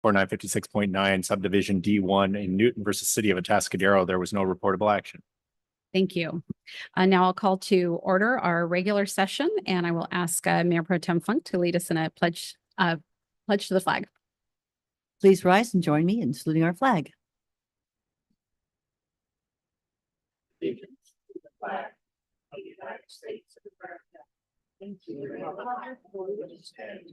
For 956.9 subdivision D1 in Newton versus City of Atascadero, there was no reportable action. Thank you. Now I'll call to order our regular session, and I will ask Mayor Pro Tem Funk to lead us in a pledge to the flag. Please rise and join me in saluting our flag. Allegiance to the flag of the United States of America, and to the republic for which it stands,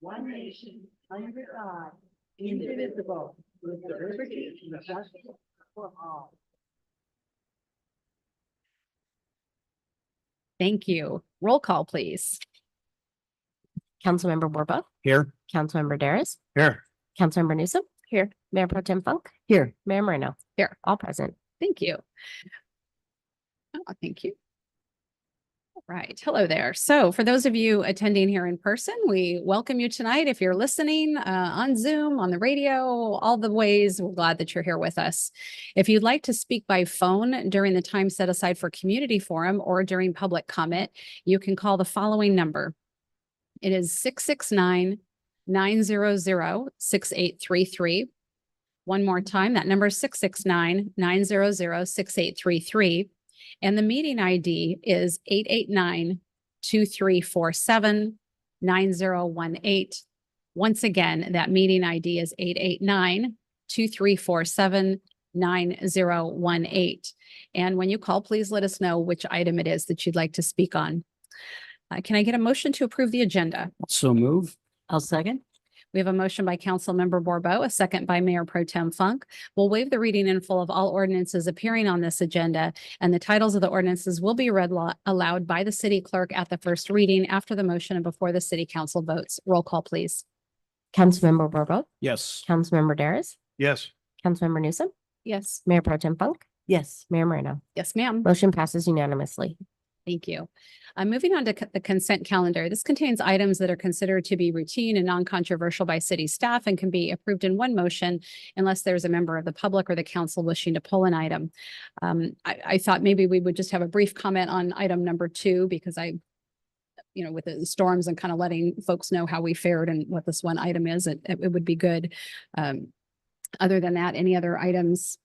one nation, under God, indivisible, with liberty and justice for all. Thank you. Roll call, please. Councilmember Borbo, Here. Councilmember Daris, Here. Councilmember Newsom, here, Mayor Pro Tem Funk, Here. Mayor Moreno, Here. all present. Thank you. Thank you. All right. Hello there. So for those of you attending here in person, we welcome you tonight. If you're listening on Zoom, on the radio, all the ways, we're glad that you're here with us. If you'd like to speak by phone during the time set aside for community forum or during public comment, you can call the following number. It is 669-900-6833. One more time, that number is 669-900-6833. And the meeting ID is 889-2347-9018. Once again, that meeting ID is 889-2347-9018. And when you call, please let us know which item it is that you'd like to speak on. Can I get a motion to approve the agenda? So move. I'll second. We have a motion by Councilmember Borbo, a second by Mayor Pro Tem Funk. We'll waive the reading in full of all ordinances appearing on this agenda, and the titles of the ordinances will be read aloud by the city clerk at the first reading after the motion and before the city council votes. Roll call, please. Councilmember Borbo, Yes. Councilmember Daris, Yes. Councilmember Newsom, Yes. Mayor Pro Tem Funk, Yes. Mayor Moreno, Yes, ma'am. motion passes unanimously. Thank you. Moving on to the consent calendar. This contains items that are considered to be routine and non-controversial by city staff and can be approved in one motion unless there's a member of the public or the council wishing to pull an item. I thought maybe we would just have a brief comment on item number 2 because with the storms and kind of letting folks know how we fared and what this one item is, it would be good. Other than that, any other items?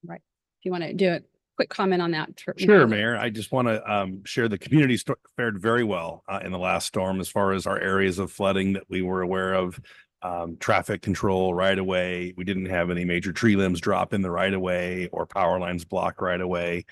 Right. If you want to do a quick comment on that. Sure, Mayor. I just want to share the community fared very well in the last storm as far as our areas of flooding that we were aware of, traffic control right away. We didn't have any major tree limbs drop in the right of way or power lines block right away.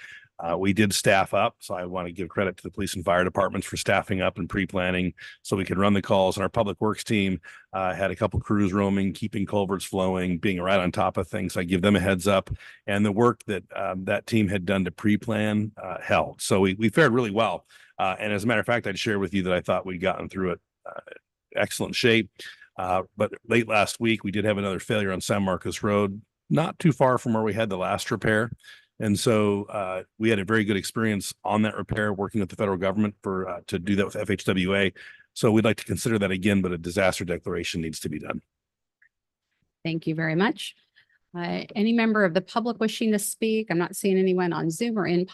We did staff up, so I want to give credit to the police and fire departments for staffing up and pre-planning so we could run the calls. And our public works team had a couple crews roaming, keeping culverts flowing, being right on top of things. I give them a heads up, and the work that that team had done to pre-plan held. So we fared really well. And as a matter of fact, I'd share with you that I thought we'd gotten through it excellent shape. But late last week, we did have another failure on San Marcos Road, not too far from where we had the last repair. And so we had a very good experience on that repair, working with the federal government to do that with FHWA. So we'd like to consider that again, but a disaster declaration needs to be done. Thank you very much. Any member of the public wishing to speak? I'm not seeing anyone on Zoom or in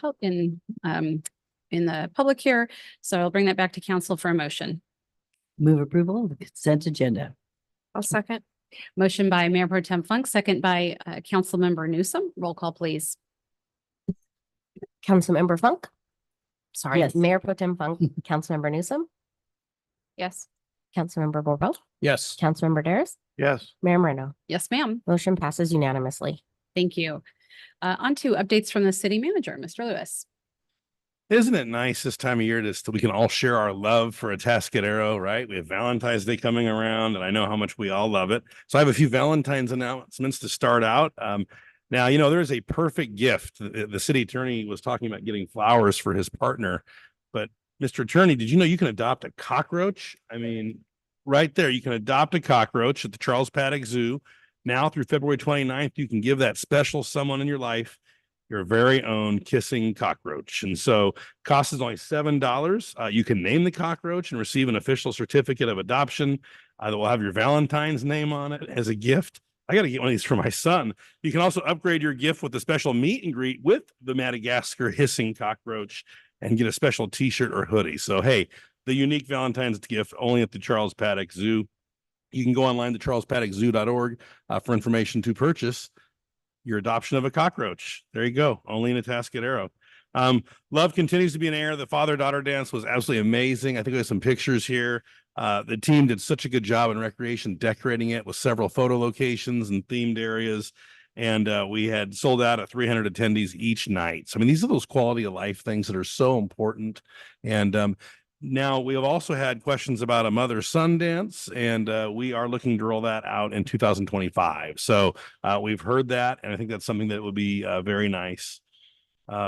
the public here. So I'll bring that back to council for a motion. Move approval of the consent agenda. I'll second. Motion by Mayor Pro Tem Funk, second by Councilmember Newsom. Roll call, please. Councilmember Funk. Sorry, Yes. Mayor Pro Tem Funk, Councilmember Newsom, Yes. Councilmember Borbo, Yes. Councilmember Daris, Yes. Mayor Moreno, Yes, ma'am. motion passes unanimously. Thank you. On to updates from the city manager, Mr. Lewis. Isn't it nice this time of year that we can all share our love for Atascadero, right? We have Valentine's Day coming around, and I know how much we all love it. So I have a few Valentine's announcements to start out. Now, there's a perfect gift. The city attorney was talking about getting flowers for his partner, but Mr. Attorney, did you know you can adopt a cockroach? I mean, right there, you can adopt a cockroach at the Charles Paddock Zoo. Now through February 29th, you can give that special someone in your life your very own kissing cockroach. And so cost is only $7. You can name the cockroach and receive an official certificate of adoption that will have your Valentine's name on it as a gift. I got to get one of these for my son. You can also upgrade your gift with a special meet and greet with the Madagascar hissing cockroach and get a special t-shirt or hoodie. So, hey, the unique Valentine's gift only at the Charles Paddock Zoo. You can go online to charlespaddockzoo.org for information to purchase your adoption of a cockroach. There you go. Only in Atascadero. Love continues to be in air. The father-daughter dance was absolutely amazing. I think we have some pictures here. The team did such a good job in recreation decorating it with several photo locations and themed areas. And we had sold out at 300 attendees each night. So, I mean, these are those quality of life things that are so important. And now we have also had questions about a mother-son dance, and we are looking to roll that out in 2025. So we've heard that, and I think that's something that would be very nice.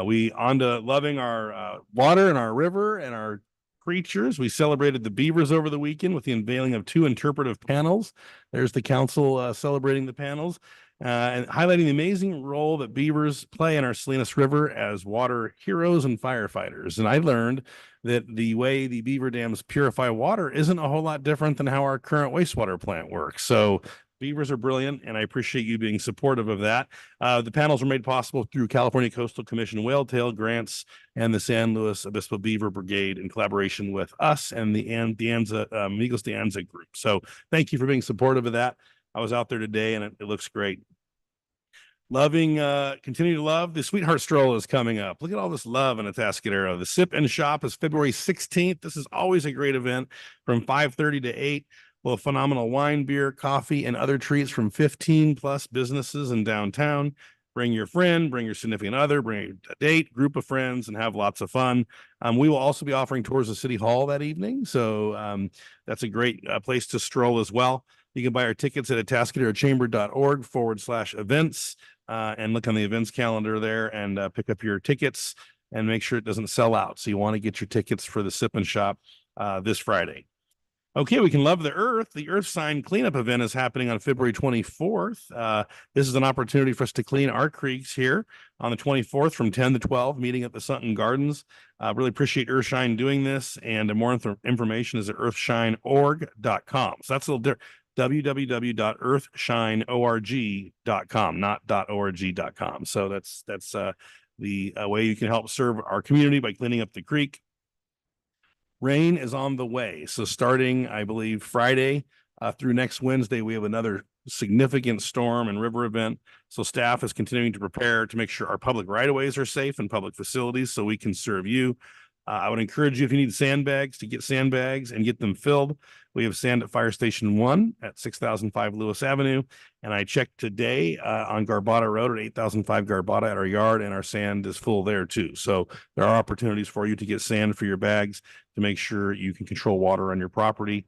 We on to loving our water and our river and our creatures. We celebrated the beavers over the weekend with the unveiling of 2 interpretive panels. There's the council celebrating the panels and highlighting the amazing role that beavers play in our Salinas River as water heroes and firefighters. And I learned that the way the beaver dams purify water isn't a whole lot different than how our current wastewater plant works. So beavers are brilliant, and I appreciate you being supportive of that. The panels were made possible through California Coastal Commission Whaletail grants and the San Luis Obispo Beaver Brigade in collaboration with us and the Amigos de Anza group. So thank you for being supportive of that. I was out there today, and it looks great. Continue to love. The Sweetheart Stroll is coming up. Look at all this love in Atascadero. The Sip and Shop is February 16th. This is always a great event from 5:30 to 8. We'll have phenomenal wine, beer, coffee, and other treats from 15 plus businesses in downtown. Bring your friend, bring your significant other, bring a date, group of friends, and have lots of fun. We will also be offering tours of City Hall that evening. So that's a great place to stroll as well. You can buy our tickets at atascaderochamber.org/events and look on the events calendar there and pick up your tickets and make sure it doesn't sell out. So you want to get your tickets for the Sip and Shop this Friday. Okay, we can love the earth. The Earth Sign cleanup event is happening on February 24th. This is an opportunity for us to clean our creeks here on the 24th from 10 to 12, meeting at the Sutton Gardens. Really appreciate Earthshine doing this, and more information is at earthshineorg.com. So that's a little different. www.earthshineorg.com, not .org.com. So that's the way you can help serve our community by cleaning up the creek. Rain is on the way. So starting, I believe, Friday through next Wednesday, we have another significant storm and river event. So staff is continuing to prepare to make sure our public right-of-ways are safe and public facilities so we can serve you. I would encourage you, if you need sandbags, to get sandbags and get them filled. We have sand at Fire Station 1 at 6005 Lewis Avenue. And I checked today on Garbata Road at 8005 Garbata at our yard, and our sand is full there too. So there are opportunities for you to get sand for your bags to make sure you can control water on your property.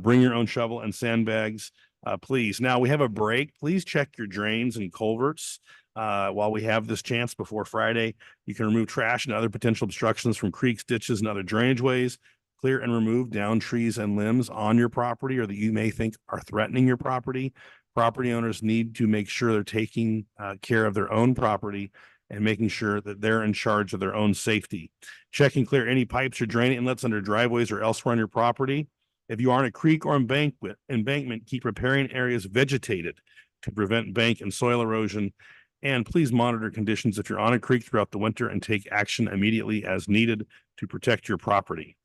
Bring your own shovel and sandbags, please. Now we have a break. Please check your drains and culverts. While we have this chance before Friday, you can remove trash and other potential obstructions from creeks, ditches, and other drainage ways. Clear and remove down trees and limbs on your property or that you may think are threatening your property. Property owners need to make sure they're taking care of their own property and making sure that they're in charge of their own safety. Check and clear any pipes or drain inlets under driveways or elsewhere on your property. If you are on a creek or embankment, keep repairing areas vegetated to prevent bank and soil erosion. And please monitor conditions if you're on a creek throughout the winter and take action immediately as needed to protect your property.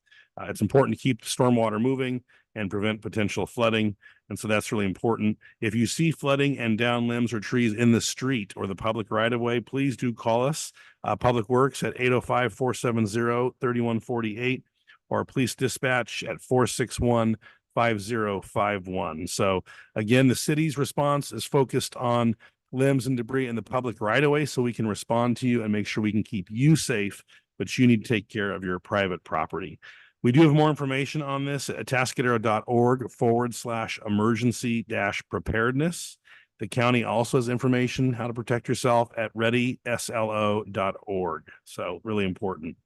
It's important to keep the stormwater moving and prevent potential flooding. And so that's really important. If you see flooding and down limbs or trees in the street or the public right of way, please do call us. Public Works at 805-470-3148 or police dispatch at 461-5051. So again, the city's response is focused on limbs and debris in the public right of way so we can respond to you and make sure we can keep you safe, but you need to take care of your private property. We do have more information on this at atascadero.org/emergency-preparedness. The county also has information how to protect yourself at readyslo.org. So really important.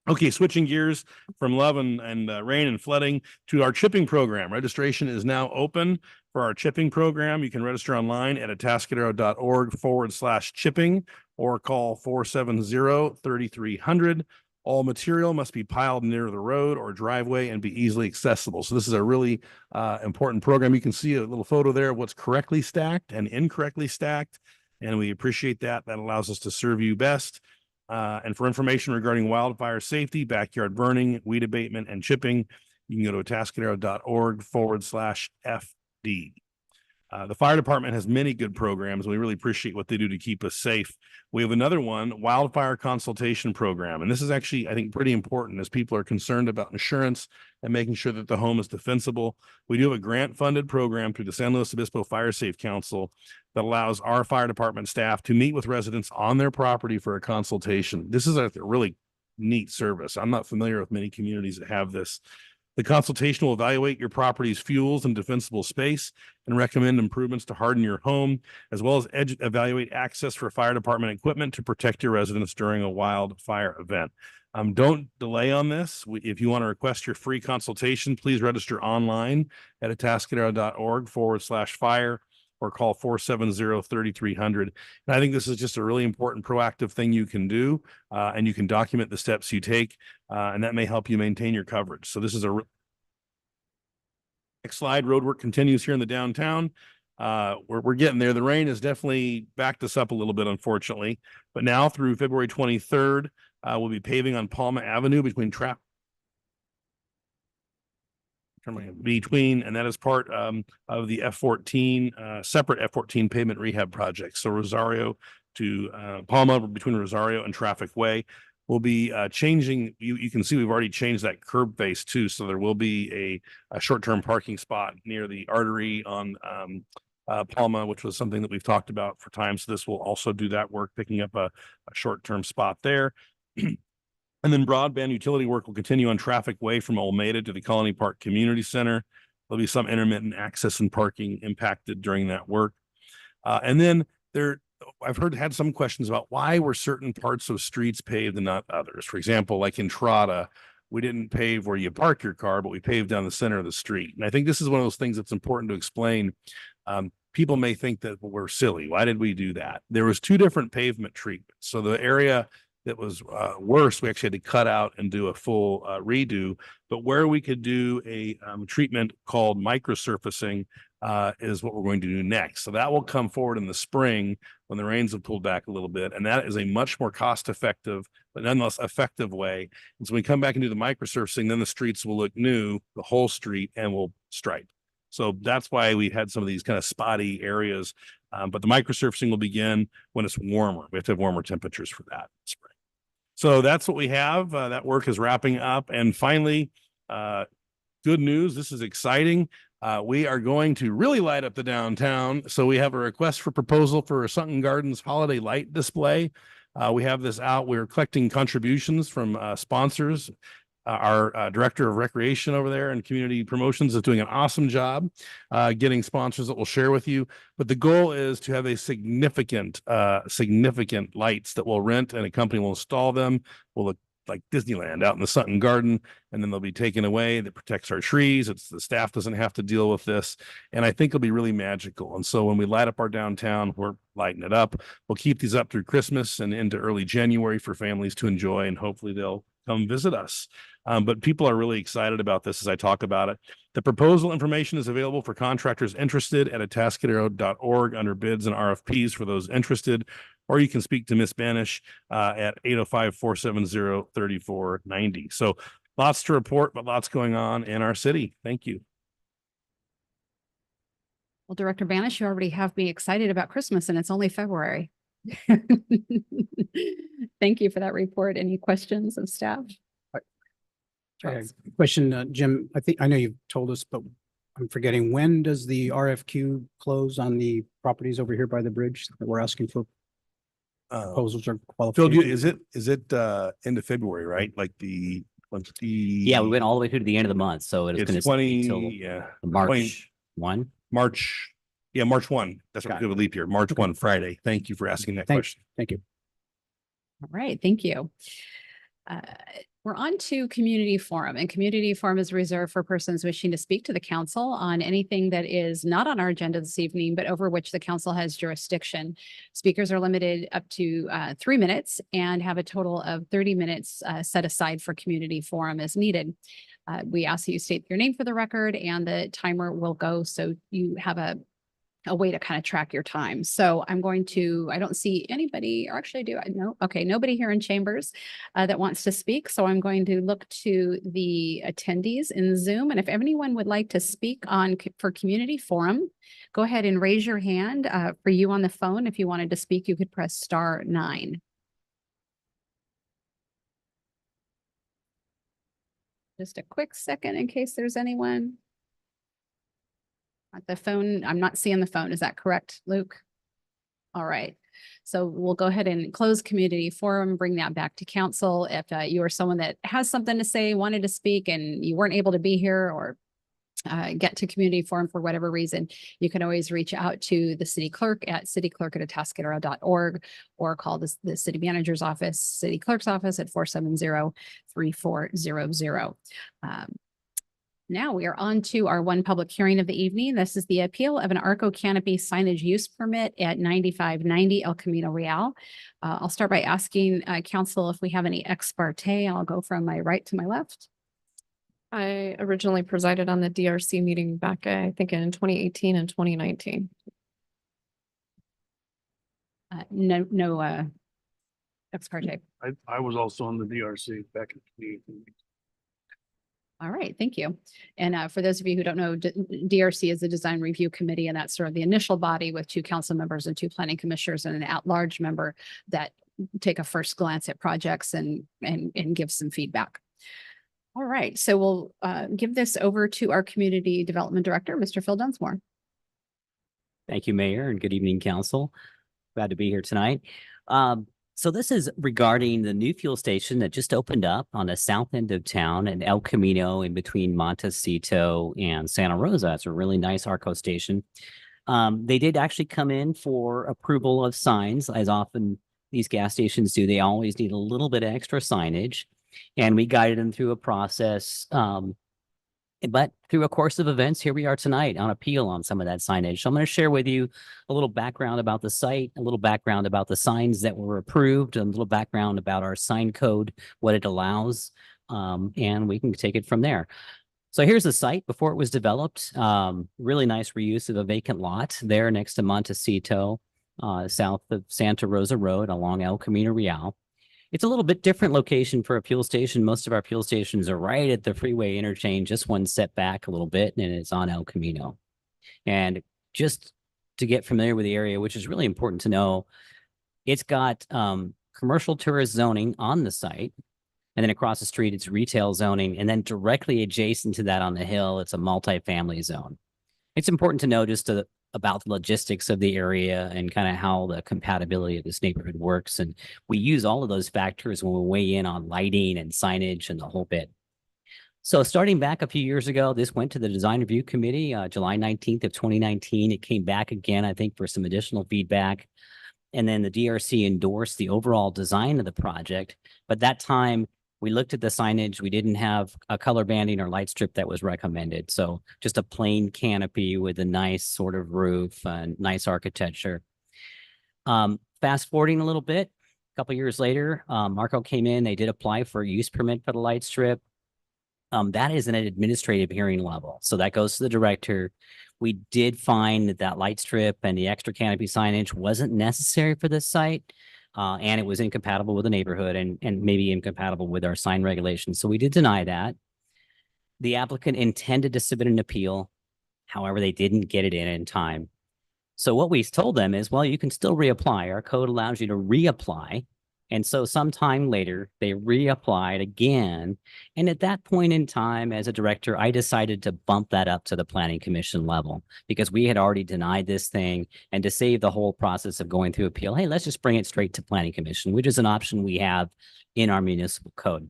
Okay, switching gears from love and rain and flooding to our chipping program. Registration is now open for our chipping program. You can register online at atascadero.org/chipping or call 470-3300. All material must be piled near the road or driveway and be easily accessible. So this is a really important program. You can see a little photo there of what's correctly stacked and incorrectly stacked, and we appreciate that. That allows us to serve you best. And for information regarding wildfire safety, backyard burning, weed abatement, and chipping, you can go to atascadero.org/FSA. D. The fire department has many good programs. We really appreciate what they do to keep us safe. We have another one, wildfire consultation program. And this is actually, I think, pretty important as people are concerned about insurance and making sure that the home is defensible. We do have a grant funded program through the San Luis Obispo Fire Safe Council that allows our fire department staff to meet with residents on their property for a consultation. This is a really neat service. I'm not familiar with many communities that have this. The consultation will evaluate your property's fuels and defensible space and recommend improvements to harden your home, as well as evaluate access for fire department equipment to protect your residents during a wildfire event. Don't delay on this. If you want to request your free consultation, please register online at atascadero.org/fire or call 470-3300. And I think this is just a really important proactive thing you can do, and you can document the steps you take, and that may help you maintain your coverage. So this is a next slide. Road work continues here in the downtown. We're getting there. The rain has definitely backed us up a little bit, unfortunately. But now through February 23rd, we'll be paving on Palma Avenue and that is part of the F14 separate F14 pavement rehab project. So Rosario to Palma, between Rosario and Traffic Way, will be changing. You can see we've already changed that curb face too, so there will be a short-term parking spot near the artery on Palma, which was something that we've talked about for time. So this will also do that work, picking up a short-term spot there. And then broadband utility work will continue on Traffic Way from Olmeda to the Colony Park Community Center. There'll be some intermittent access and parking impacted during that work. And then I've had some questions about why were certain parts of streets paved and not others. For example, like in Trotta, we didn't pave where you park your car, but we paved down the center of the street. And I think this is one of those things that's important to explain. People may think that we're silly. Why did we do that? There was 2 different pavement treatments. So the area that was worse, we actually had to cut out and do a full redo. But where we could do a treatment called microsurfacing is what we're going to do next. So that will come forward in the spring when the rains have pulled back a little bit. And that is a much more cost-effective, but nonetheless effective way. And so when we come back and do the microsurfacing, then the streets will look new, the whole street, and will stripe. So that's why we had some of these kind of spotty areas. But the microsurfacing will begin when it's warmer. We have to have warmer temperatures for that spring. So that's what we have. That work is wrapping up. And finally, good news. This is exciting. We are going to really light up the downtown. So we have a request for proposal for a Sunken Gardens holiday light display. We have this out. We're collecting contributions from sponsors. Our director of recreation over there and community promotions is doing an awesome job getting sponsors that we'll share with you. But the goal is to have a significant lights that we'll rent, and a company will install them. Will look like Disneyland out in the Sunken Garden, and then they'll be taken away. That protects our trees. The staff doesn't have to deal with this, and I think it'll be really magical. And so when we light up our downtown, we're lighting it up. We'll keep these up through Christmas and into early January for families to enjoy, and hopefully they'll come visit us. But people are really excited about this as I talk about it. The proposal information is available for contractors interested at atascadero.org under bids and RFPs for those interested, or you can speak to Ms. Banish at 805-470-3490. So lots to report, but lots going on in our city. Thank you. Well, Director Banish, you already have me excited about Christmas, and it's only February. Thank you for that report. Any questions of staff? Question, Jim, I know you've told us, but I'm forgetting, when does the RFQ close on the properties over here by the bridge that we're asking for proposals or Phil, qualifications? is it end of February, right? Like the Yeah, we went all the way through to the end of the month, so it's going to 20, till yeah, March 1. March 1. That's what we do a leap year. March 1 Friday. Thank you for asking that question. Thank you. All right, thank you. We're on to community forum, and community forum is reserved for persons wishing to speak to the council on anything that is not on our agenda this evening, but over which the council has jurisdiction. Speakers are limited up to 3 minutes and have a total of 30 minutes set aside for community forum as needed. We ask that you state your name for the record, and the timer will go so you have a a way to kind of track your time. So I'm going to, I don't see anybody, or actually do I know? Okay, nobody here in chambers that wants to speak. So I'm going to look to the attendees in Zoom. And if anyone would like to speak on for community forum, go ahead and raise your hand. For you on the phone, if you wanted to speak, you could press *9. Just a quick second in case there's anyone. At the phone, I'm not seeing the phone. Is that correct, Luke? All right. So we'll go ahead and close community forum, bring that back to council. If you are someone that has something to say, wanted to speak, and you weren't able to be here or get to community forum for whatever reason, you can always reach out to the city clerk at cityclerk@atascadero.org or call the city manager's office, city clerk's office at 470-3400. Now we are on to our one public hearing of the evening. This is the appeal of an Arco canopy signage use permit at 9590 El Camino Real. I'll start by asking council if we have any ex parte. I'll go from my right to my left. I originally presided on the DRC meeting back, I think in 2018 and 2019. No ex parte. I was also on the DRC back in 2018. All right, thank you. And for those of you who don't know, DRC is the Design Review Committee, and that's sort of the initial body with 2 council members and 2 planning commissioners and an at-large member that take a first glance at projects and give some feedback. All right, so we'll give this over to our Community Development Director, Mr. Phil Dunsmore. Thank you, Mayor, and good evening, Council. Glad to be here tonight. So this is regarding the new fuel station that just opened up on the south end of town in El Camino in between Montecito and Santa Rosa. It's a really nice Arco station. They did actually come in for approval of signs, as often these gas stations do. They always need a little bit of extra signage, and we guided them through a process. But through a course of events, here we are tonight on appeal on some of that signage. So I'm going to share with you a little background about the site, a little background about the signs that were approved, a little background about our sign code, what it allows, and we can take it from there. So here's the site before it was developed. Really nice reuse of a vacant lot there next to Montecito, south of Santa Rosa Road along El Camino Real. It's a little bit different location for a fuel station. Most of our fuel stations are right at the freeway interchange, just one set back a little bit, and it's on El Camino. And just to get familiar with the area, which is really important to know, it's got commercial tourist zoning on the site. And then across the street, it's retail zoning. And then directly adjacent to that on the hill, it's a multifamily zone. It's important to know just about the logistics of the area and kind of how the compatibility of this neighborhood works. And we use all of those factors when we weigh in on lighting and signage and the whole bit. So starting back a few years ago, this went to the Design Review Committee, July 19th of 2019. It came back again, I think, for some additional feedback. And then the DRC endorsed the overall design of the project. But that time, we looked at the signage. We didn't have a color banding or light strip that was recommended. So just a plain canopy with a nice sort of roof and nice architecture. Fast forwarding a little bit, a couple years later, Marco came in. They did apply for a use permit for the light strip. That is an administrative hearing level. So that goes to the director. We did find that light strip and the extra canopy signage wasn't necessary for this site. And it was incompatible with the neighborhood and maybe incompatible with our sign regulations. So we did deny that. The applicant intended to submit an appeal. However, they didn't get it in time. So what we told them is, well, you can still reapply. Our code allows you to reapply. And so sometime later, they reapplied again. And at that point in time, as a director, I decided to bump that up to the planning commission level because we had already denied this thing. And to save the whole process of going through appeal, hey, let's just bring it straight to planning commission, which is an option we have in our municipal code.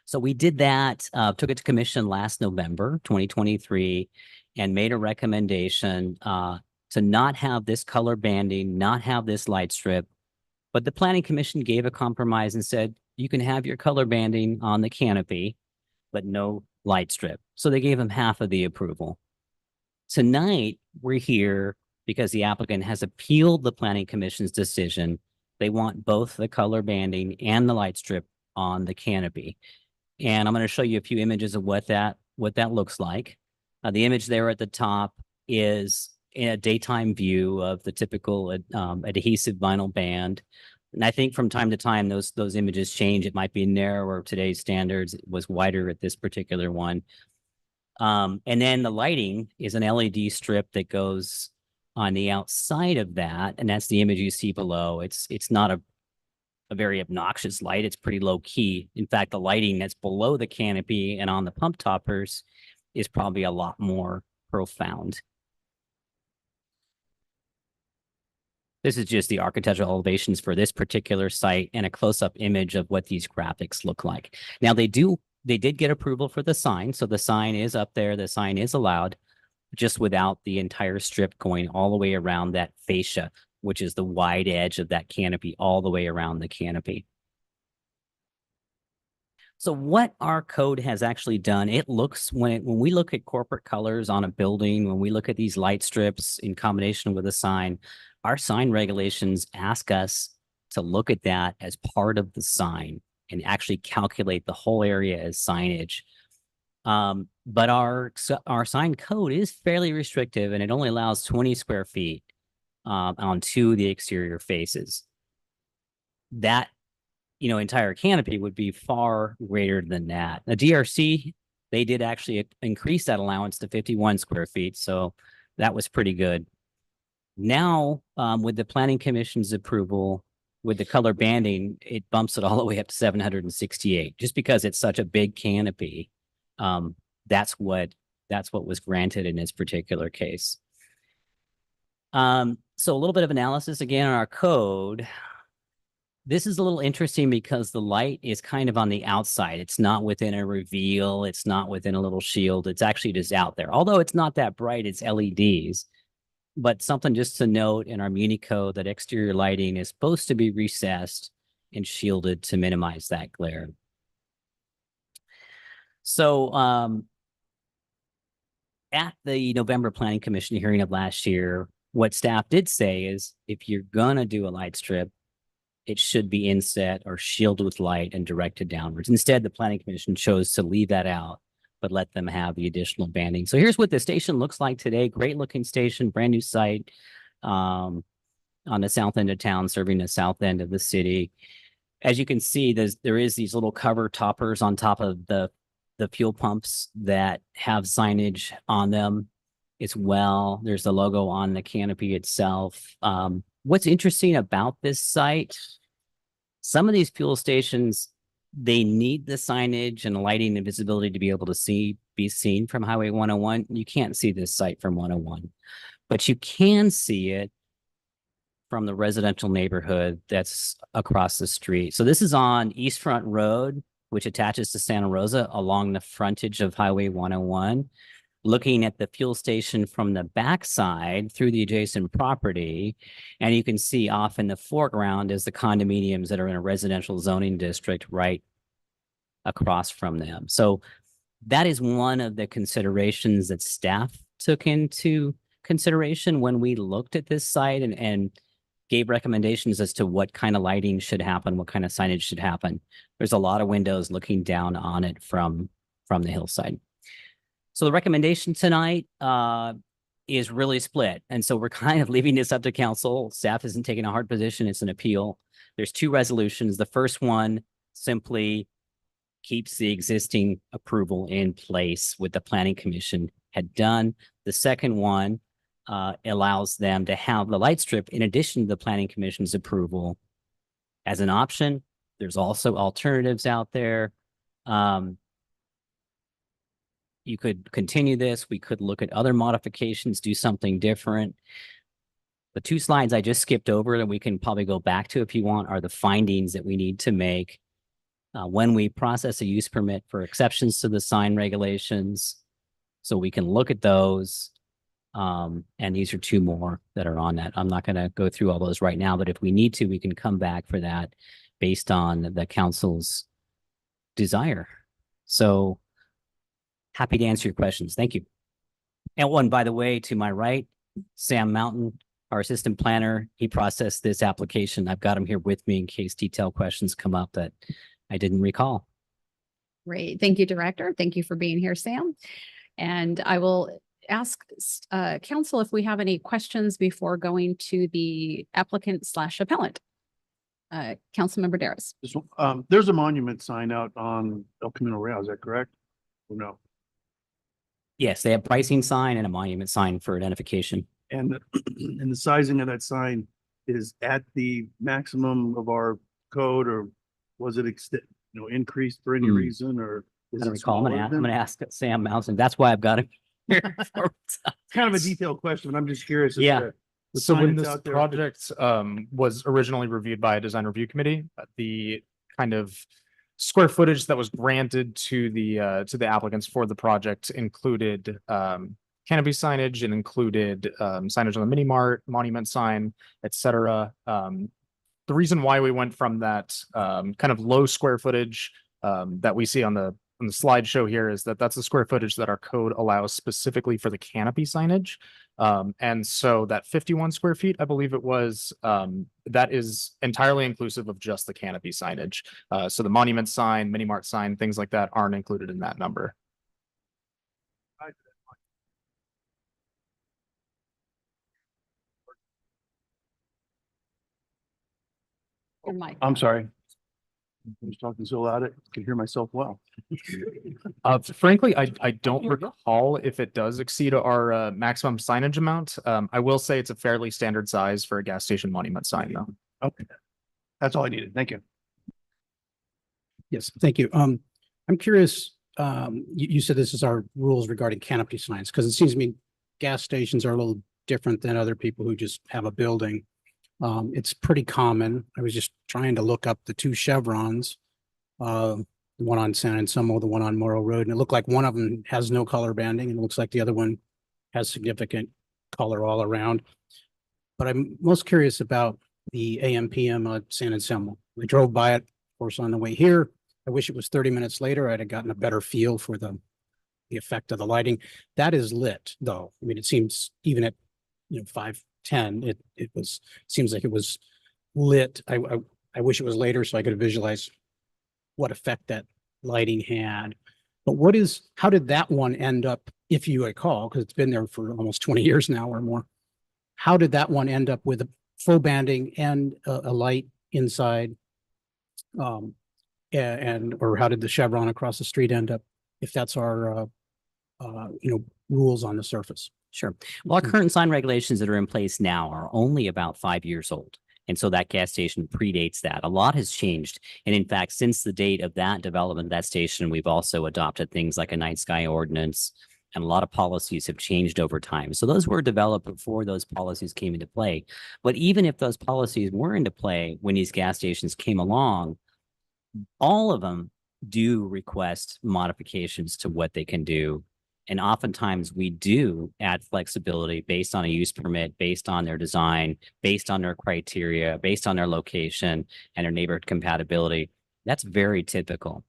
So we did that, took it to commission last November, 2023, and made a recommendation to not have this color banding, not have this light strip. But the planning commission gave a compromise and said, you can have your color banding on the canopy, but no light strip. So they gave them half of the approval. Tonight, we're here because the applicant has appealed the planning commission's decision. They want both the color banding and the light strip on the canopy. And I'm going to show you a few images of what that looks like. The image there at the top is a daytime view of the typical adhesive vinyl band. And I think from time to time, those images change. It might be narrower today's standards. It was wider at this particular one. And then the lighting is an LED strip that goes on the outside of that. And that's the image you see below. It's not a very obnoxious light. It's pretty low key. In fact, the lighting that's below the canopy and on the pump toppers is probably a lot more profound. This is just the architectural elevations for this particular site and a close-up image of what these graphics look like. Now they did get approval for the sign. So the sign is up there. The sign is allowed, just without the entire strip going all the way around that fascia, which is the wide edge of that canopy all the way around the canopy. So what our code has actually done, it looks, when we look at corporate colors on a building, when we look at these light strips in combination with a sign, our sign regulations ask us to look at that as part of the sign and actually calculate the whole area as signage. But our sign code is fairly restrictive, and it only allows 20 square feet on two of the exterior faces. That, entire canopy would be far greater than that. The DRC, they did actually increase that allowance to 51 square feet, so that was pretty good. Now, with the Planning Commission's approval, with the color banding, it bumps it all the way up to 768, just because it's such a big canopy. That's what was granted in this particular case. So a little bit of analysis again on our code. This is a little interesting because the light is kind of on the outside. It's not within a reveal. It's not within a little shield. It's actually just out there. Although it's not that bright, it's LEDs. But something just to note in our Muni code that exterior lighting is supposed to be recessed and shielded to minimize that glare. So at the November Planning Commission hearing of last year, what staff did say is if you're going to do a light strip, it should be inset or shielded with light and directed downwards. Instead, the Planning Commission chose to leave that out, but let them have the additional banding. So here's what the station looks like today. Great looking station, brand new site on the south end of town, serving the south end of the city. As you can see, there is these little cover toppers on top of the fuel pumps that have signage on them as well. There's the logo on the canopy itself. What's interesting about this site, some of these fuel stations, they need the signage and lighting and visibility to be able to be seen from Highway 101. You can't see this site from 101, but you can see it from the residential neighborhood that's across the street. So this is on East Front Road, which attaches to Santa Rosa along the frontage of Highway 101. Looking at the fuel station from the backside through the adjacent property, and you can see off in the foreground is the condominiums that are in a residential zoning district right across from them. So that is one of the considerations that staff took into consideration when we looked at this site and gave recommendations as to what kind of lighting should happen, what kind of signage should happen. There's a lot of windows looking down on it from the hillside. So the recommendation tonight is really split. And so we're kind of leaving this up to council. Staff isn't taking a hard position. It's an appeal. There's two resolutions. The first one simply keeps the existing approval in place what the Planning Commission had done. The second one allows them to have the light strip in addition to the Planning Commission's approval as an option. There's also alternatives out there. You could continue this. We could look at other modifications, do something different. The two slides I just skipped over that we can probably go back to if you want are the findings that we need to make when we process a use permit for exceptions to the sign regulations. So we can look at those. And these are two more that are on that. I'm not going to go through all those right now, but if we need to, we can come back for that based on the council's desire. So happy to answer your questions. Thank you. And one, by the way, to my right, Sam Mountain, our assistant planner, he processed this application. I've got him here with me in case detailed questions come up that I didn't recall. Great. Thank you, Director. Thank you for being here, Sam. And I will ask council if we have any questions before going to the applicant slash appellant. Councilmember Daris. There's a monument sign out on El Camino Real, is that correct? Or no? Yes, they have pricing sign and a monument sign for identification. And, and the sizing of that sign is at the maximum of our code, or was it increased for any Hmm. reason, or? I is don't it recall. I'm smaller gonna than? ask Sam Mountain. That's why I've got him here. It's kind of a detailed question, but I'm just curious. Yeah. The So sign when that's this out there, project was originally reviewed by a design review committee, the kind of square footage that was granted to the applicants for the project included canopy signage and included signage on the mini mart, monument sign, etc. The reason why we went from that kind of low square footage that we see on the slideshow here is that that's the square footage that our code allows specifically for the canopy signage. And so that 51 square feet, I believe it was, that is entirely inclusive of just the canopy signage. So the monument sign, mini mart sign, things like that aren't included in that number. Your mic. I'm sorry. I was talking so loud, I could hear myself well. Frankly, I don't recall if it does exceed our maximum signage amount. I will say it's a fairly standard size for a gas station monument sign, though. Okay. That's all I needed. Thank you. Yes, thank you. I'm curious, you said this is our rules regarding canopy signs, because it seems to me gas stations are a little different than other people who just have a building. It's pretty common. I was just trying to look up the two chevrons, the one on San Anselmo, the one on Morrow Road, and it looked like one of them has no color banding, and it looks like the other one has significant color all around. But I'm most curious about the AM/PM at San Anselmo. We drove by it, of course, on the way here. I wish it was 30 minutes later. I'd have gotten a better feel for the effect of the lighting. That is lit, though. I mean, it seems even at 5:10, seems like it was lit. I wish it was later so I could visualize what effect that lighting had. But how did that one end up, if you recall, because it's been there for almost 20 years now or more? How did that one end up with a full banding and a light inside? Or how did the chevron across the street end up, if that's our rules on the surface? Sure. Well, our current sign regulations that are in place now are only about 5 years old. And so that gas station predates that. A lot has changed. And in fact, since the date of that development of that station, we've also adopted things like a night sky ordinance, and a lot of policies have changed over time. So those were developed before those policies came into play. But even if those policies were into play when these gas stations came along, all of them do request modifications to what they can do. And oftentimes we do add flexibility based on a use permit, based on their design, based on their criteria, based on their location and their neighborhood compatibility. That's very typical.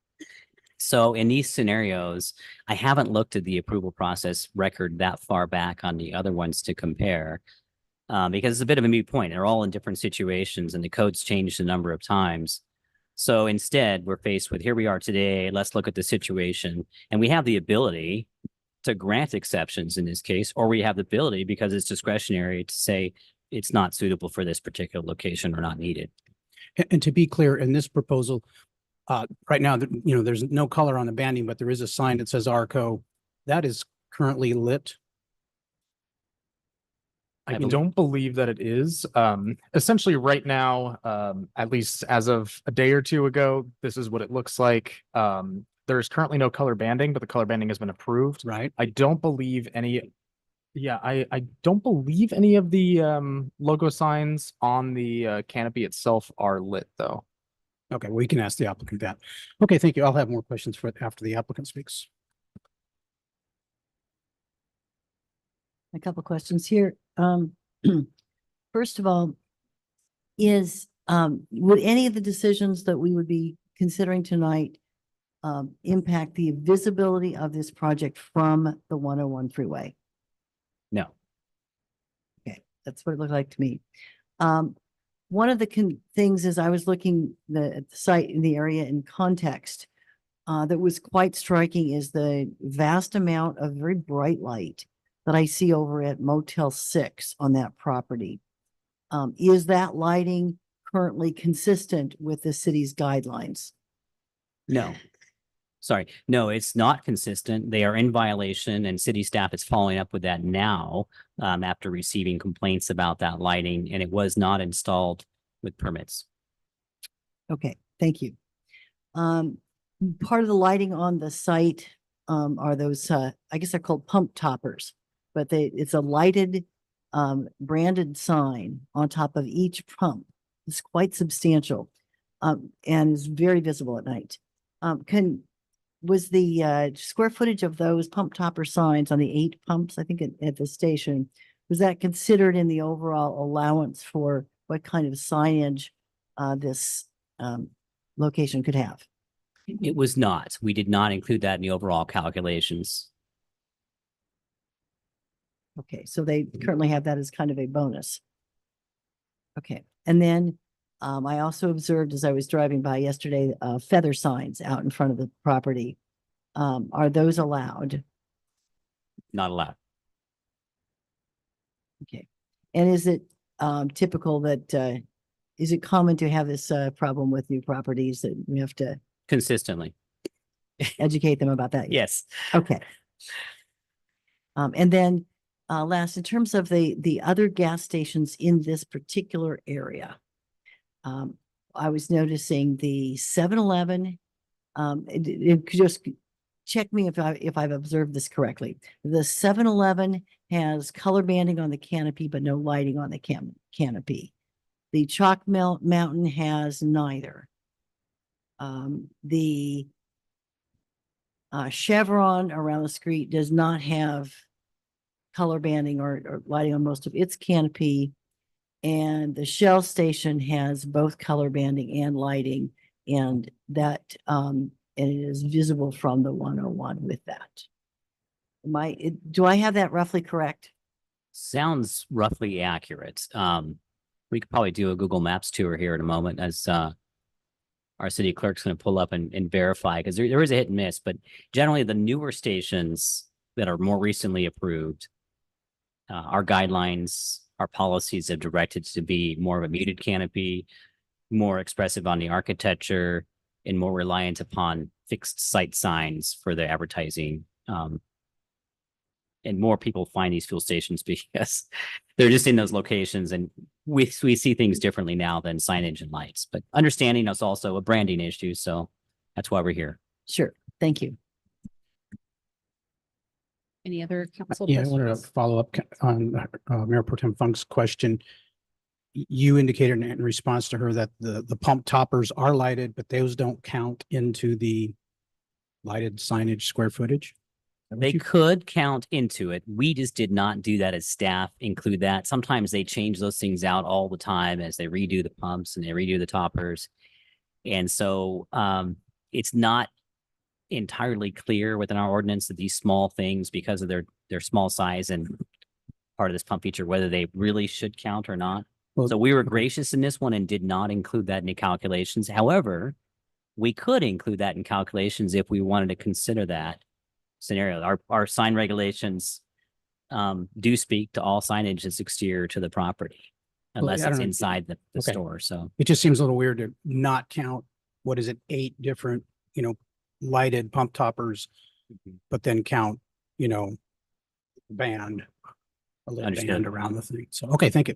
So in these scenarios, I haven't looked at the approval process record that far back on the other ones to compare because it's a bit of a moot point. They're all in different situations and the code's changed a number of times. So instead, we're faced with, here we are today, let's look at the situation. And we have the ability to grant exceptions in this case, or we have the ability, because it's discretionary, to say it's not suitable for this particular location or not needed. And to be clear, in this proposal, right now, there's no color on the banding, but there is a sign that says Arco. That is currently lit. I don't believe that it is. Essentially right now, at least as of a day or two ago, this is what it looks like. There's currently no color banding, but the color banding has been approved. Right. I don't believe any. Yeah, I don't believe any of the logo signs on the canopy itself are lit, though. Okay, well, you can ask the applicant that. Okay, thank you. I'll have more questions after the applicant speaks. A couple questions here. First of all, would any of the decisions that we would be considering tonight impact the visibility of this project from the 101 freeway? No. Okay, that's what it looked like to me. One of the things is I was looking at the site in the area in context that was quite striking is the vast amount of very bright light that I see over at Motel 6 on that property. Is that lighting currently consistent with the city's guidelines? No. Sorry, no, it's not consistent. They are in violation and city staff is following up with that now after receiving complaints about that lighting, and it was not installed with permits. Okay, thank you. Part of the lighting on the site are those, I guess they're called pump toppers, but it's a lighted branded sign on top of each pump. It's quite substantial and is very visible at night. Was the square footage of those pump topper signs on the 8 pumps, I think at the station, was that considered in the overall allowance for what kind of signage this location could have? It was not. We did not include that in the overall calculations. Okay, so they currently have that as kind of a bonus. Okay, and then I also observed as I was driving by yesterday, feather signs out in front of the property. Are those allowed? Not allowed. Okay, and is it typical that, is it common to have this problem with new properties that we have to Consistently. educate them about that? Yes. Okay. And then last, in terms of the other gas stations in this particular area, I was noticing the 7-Eleven, just check me if I've observed this correctly. The 7-Eleven has color banding on the canopy, but no lighting on the canopy. The Chalk Mountain has neither. The Chevron around the street does not have color banding or lighting on most of its canopy. And the Shell station has both color banding and lighting, and that and it is visible from the 101 with that. Do I have that roughly correct? Sounds roughly accurate. We could probably do a Google Maps tour here in a moment as our city clerk's going to pull up and verify, because there is a hit and miss, but generally the newer stations that are more recently approved, our guidelines, our policies have directed to be more of a muted canopy, more expressive on the architecture, and more reliant upon fixed site signs for their advertising. And more people find these fuel stations because they're just in those locations, and we see things differently now than signage and lights. But understanding it's also a branding issue, so that's why we're here. Sure. Thank you. Any other council Yeah, I wanted to questions? follow up on Mayor Pro Tem Funk's question. You indicated in response to her that the pump toppers are lighted, but those don't count into the lighted signage square footage? They could count into it. We just did not do that as staff, include that. Sometimes they change those things out all the time as they redo the pumps and they redo the toppers. And so it's not entirely clear within our ordinance that these small things, because of their small size and part of this pump feature, whether they really should count or not. Well, So we were gracious in this one and did not include that in the calculations. However, we could include that in calculations if we wanted to consider that scenario. Our sign regulations do speak to all signage that's exterior to the property, unless I it's don't know. inside the Okay. store. So It just seems a little weird to not count, what is it, 8 different, lighted pump toppers, but then count, band, a little Understood. band around the thing. So, okay, thank you.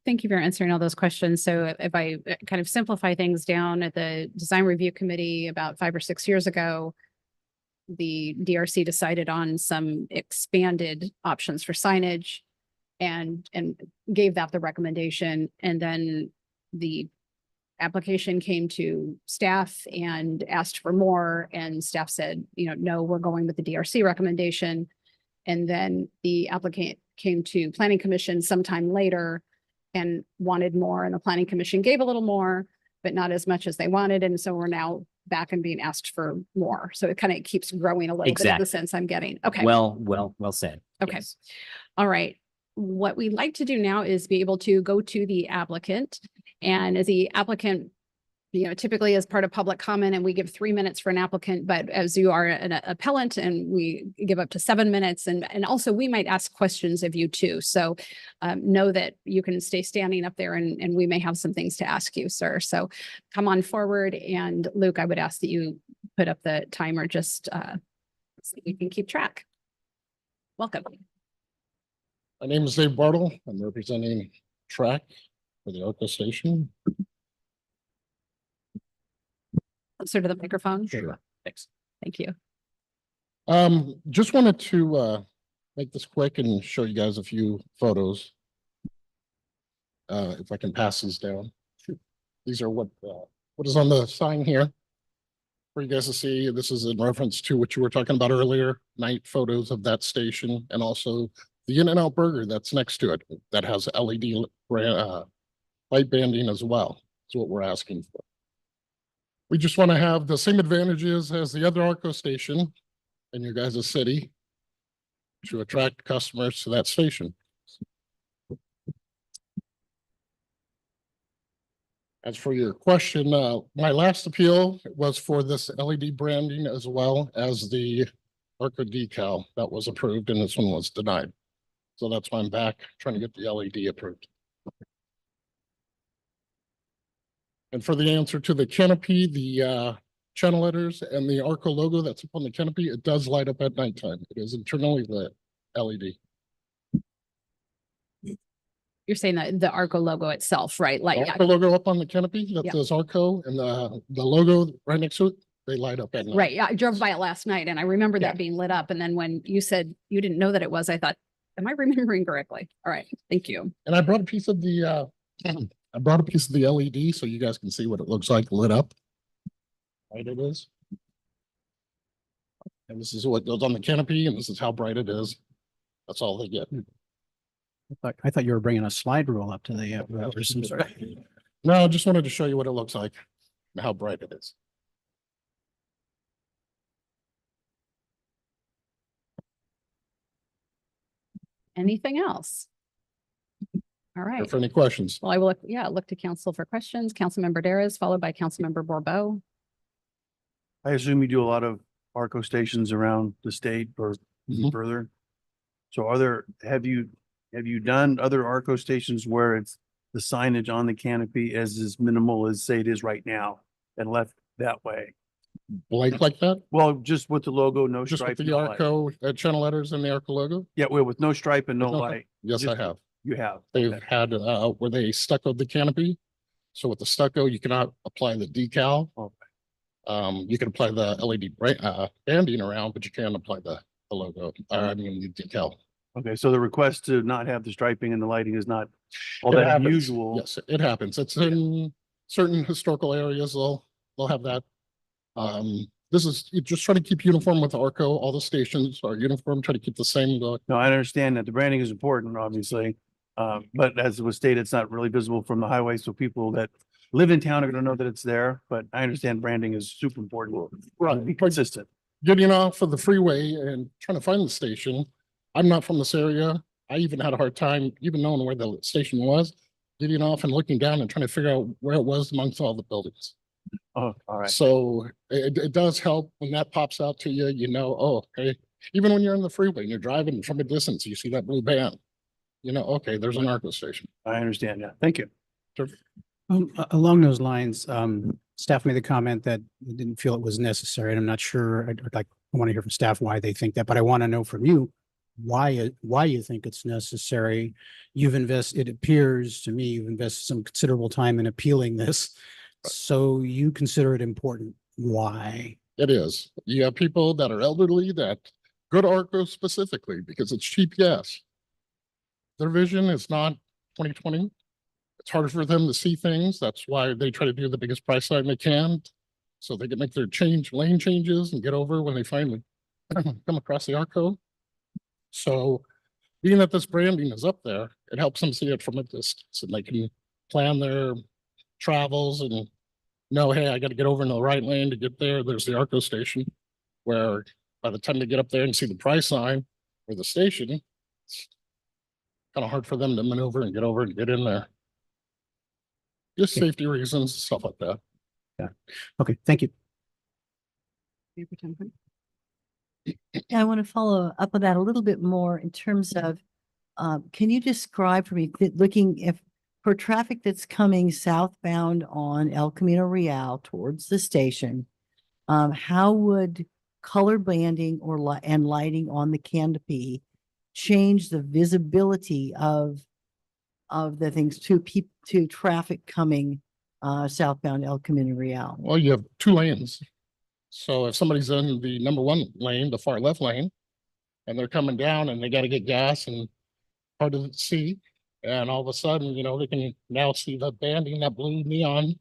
Thank you for answering all those questions. So if I kind of simplify things down, at the design review committee about 5 or 6 years ago, the DRC decided on some expanded options for signage and gave that the recommendation. And then the application came to staff and asked for more, and staff said, no, we're going with the DRC recommendation. And then the applicant came to planning commission sometime later and wanted more, and the planning commission gave a little more, but not as much as they wanted. And so we're now back and being asked for more. So it kind of keeps growing a little bit of Exactly. the sense I'm getting. Okay. well said. Okay. Yes. All right. What we'd like to do now is be able to go to the applicant, and as the applicant typically as part of public comment and we give 3 minutes for an applicant, but as you are an appellant and we give up to 7 minutes and also we might ask questions of you too. So know that you can stay standing up there and we may have some things to ask you, sir. So come on forward. And Luke, I would ask that you put up the timer just so we can keep track. Welcome. My name is Dave Bartle. I'm representing Track for the ARCO station. Closer to the microphone. Sure. Thanks. Thank you. Just wanted to make this quick and show you guys a few photos. If I can pass these down. These are what is on the sign here for you guys to see. This is in reference to what you were talking about earlier, night photos of that station, and also the In-N-Out Burger that's next to it that has LED light banding as well. That's what we're asking for. We just want to have the same advantages as the other ARCO station in your guys' city to attract customers to that station. As for your question, my last appeal was for this LED branding as well as the ARCO decal that was approved, and this one was denied. So that's why I'm back trying to get the LED approved. And for the answer to the canopy, the channel letters and the ARCO logo that's up on the canopy, it does light up at nighttime. It is internally lit LED. You're saying that the ARCO logo itself, right? Like, ARCO logo up on the canopy that Yeah. says ARCO, and the logo right next to it, they light up at night. right. Yeah, I drove by it last night and I remember Yeah. that being lit up. And then when you said you didn't know that it was, I thought, am I remembering correctly? All right. Thank you. And I brought a piece of the LED so you guys can see what it looks like lit up. Bright it is. And this is what goes on the canopy, and this is how bright it is. That's all they get. I thought you were bringing a slide rule up to the, or some sort of. No, I just wanted to show you what it looks like and how bright it is. Anything else? All Here right. for any questions. Well, I will, look to council for questions. Councilmember Daris, followed by Councilmember Borbeau. I assume you do a lot of ARCO stations around the state or even Mhm. further. So have you done other ARCO stations where it's the signage on the canopy as minimal as say it is right now and left that way? Blank like that? Well, just with the logo, no Just stripe. with the no light. ARCO channel letters and the ARCO logo? Yeah, well, with no stripe and no No, light. Yes, I Just- have. You have. They've Okay. had where they stuccoed the canopy. So with the stucco, you cannot apply the decal. Okay. You can apply the LED banding around, but you can't apply the logo, I mean, the decal. Okay, so the request to not have the striping and the lighting is not all It that happens. unusual. Yes, it happens. It's in certain historical areas, they'll have that. This is you just try to keep uniform with ARCO. All the stations are uniform, try to keep the same look. No, I understand that the branding is important, obviously. But as it was stated, it's not really visible from the highway, so people that live in town are gonna know that it's there, but I understand branding is super important. Right. Be consistent. Getting off of the freeway and trying to find the station. I'm not from this area. I even had a hard time even knowing where the station was, getting off and looking down and trying to figure out where it was amongst all the buildings. Oh, all right. So it does help when that pops out to you, you know, oh, okay. Even when you're in the freeway and you're driving from a distance, you see that blue band. You know, okay, there's an ARCO station. I understand. Yeah. Thank you. Along those lines, staff made the comment that they didn't feel it was necessary, and I'm not sure, I want to hear from staff why they think that, but I want to know from you why you think it's necessary. It appears to me you've invested some considerable time in appealing this. So you consider it important. Why? It is. You have people that are elderly that go to ARCO specifically because it's cheap gas. Their vision is not 20/20. It's harder for them to see things. That's why they try to do the biggest price sign they can, so they can make their lane changes and get over when they finally come across the ARCO. So being that this branding is up there, it helps them see it from a distance and they can plan their travels and know, hey, I got to get over in the right lane to get there. There's the ARCO station, where by the time they get up there and see the price sign or the station, it's kind of hard for them to maneuver and get over and get in there. Just safety reasons, stuff like that. Okay, thank you. Mayor Pro Tem Quinn. I want to follow up on that a little bit more in terms of, can you describe for me, looking if for traffic that's coming southbound on El Camino Real towards the station, how would color banding or and lighting on the canopy change the visibility of the things to traffic coming southbound El Camino Real? Well, you have two lanes. So if somebody's in the number one lane, the far left lane, and they're coming down and they got to get gas and hard to see, and all of a sudden, they can now see the banding, that blue neon,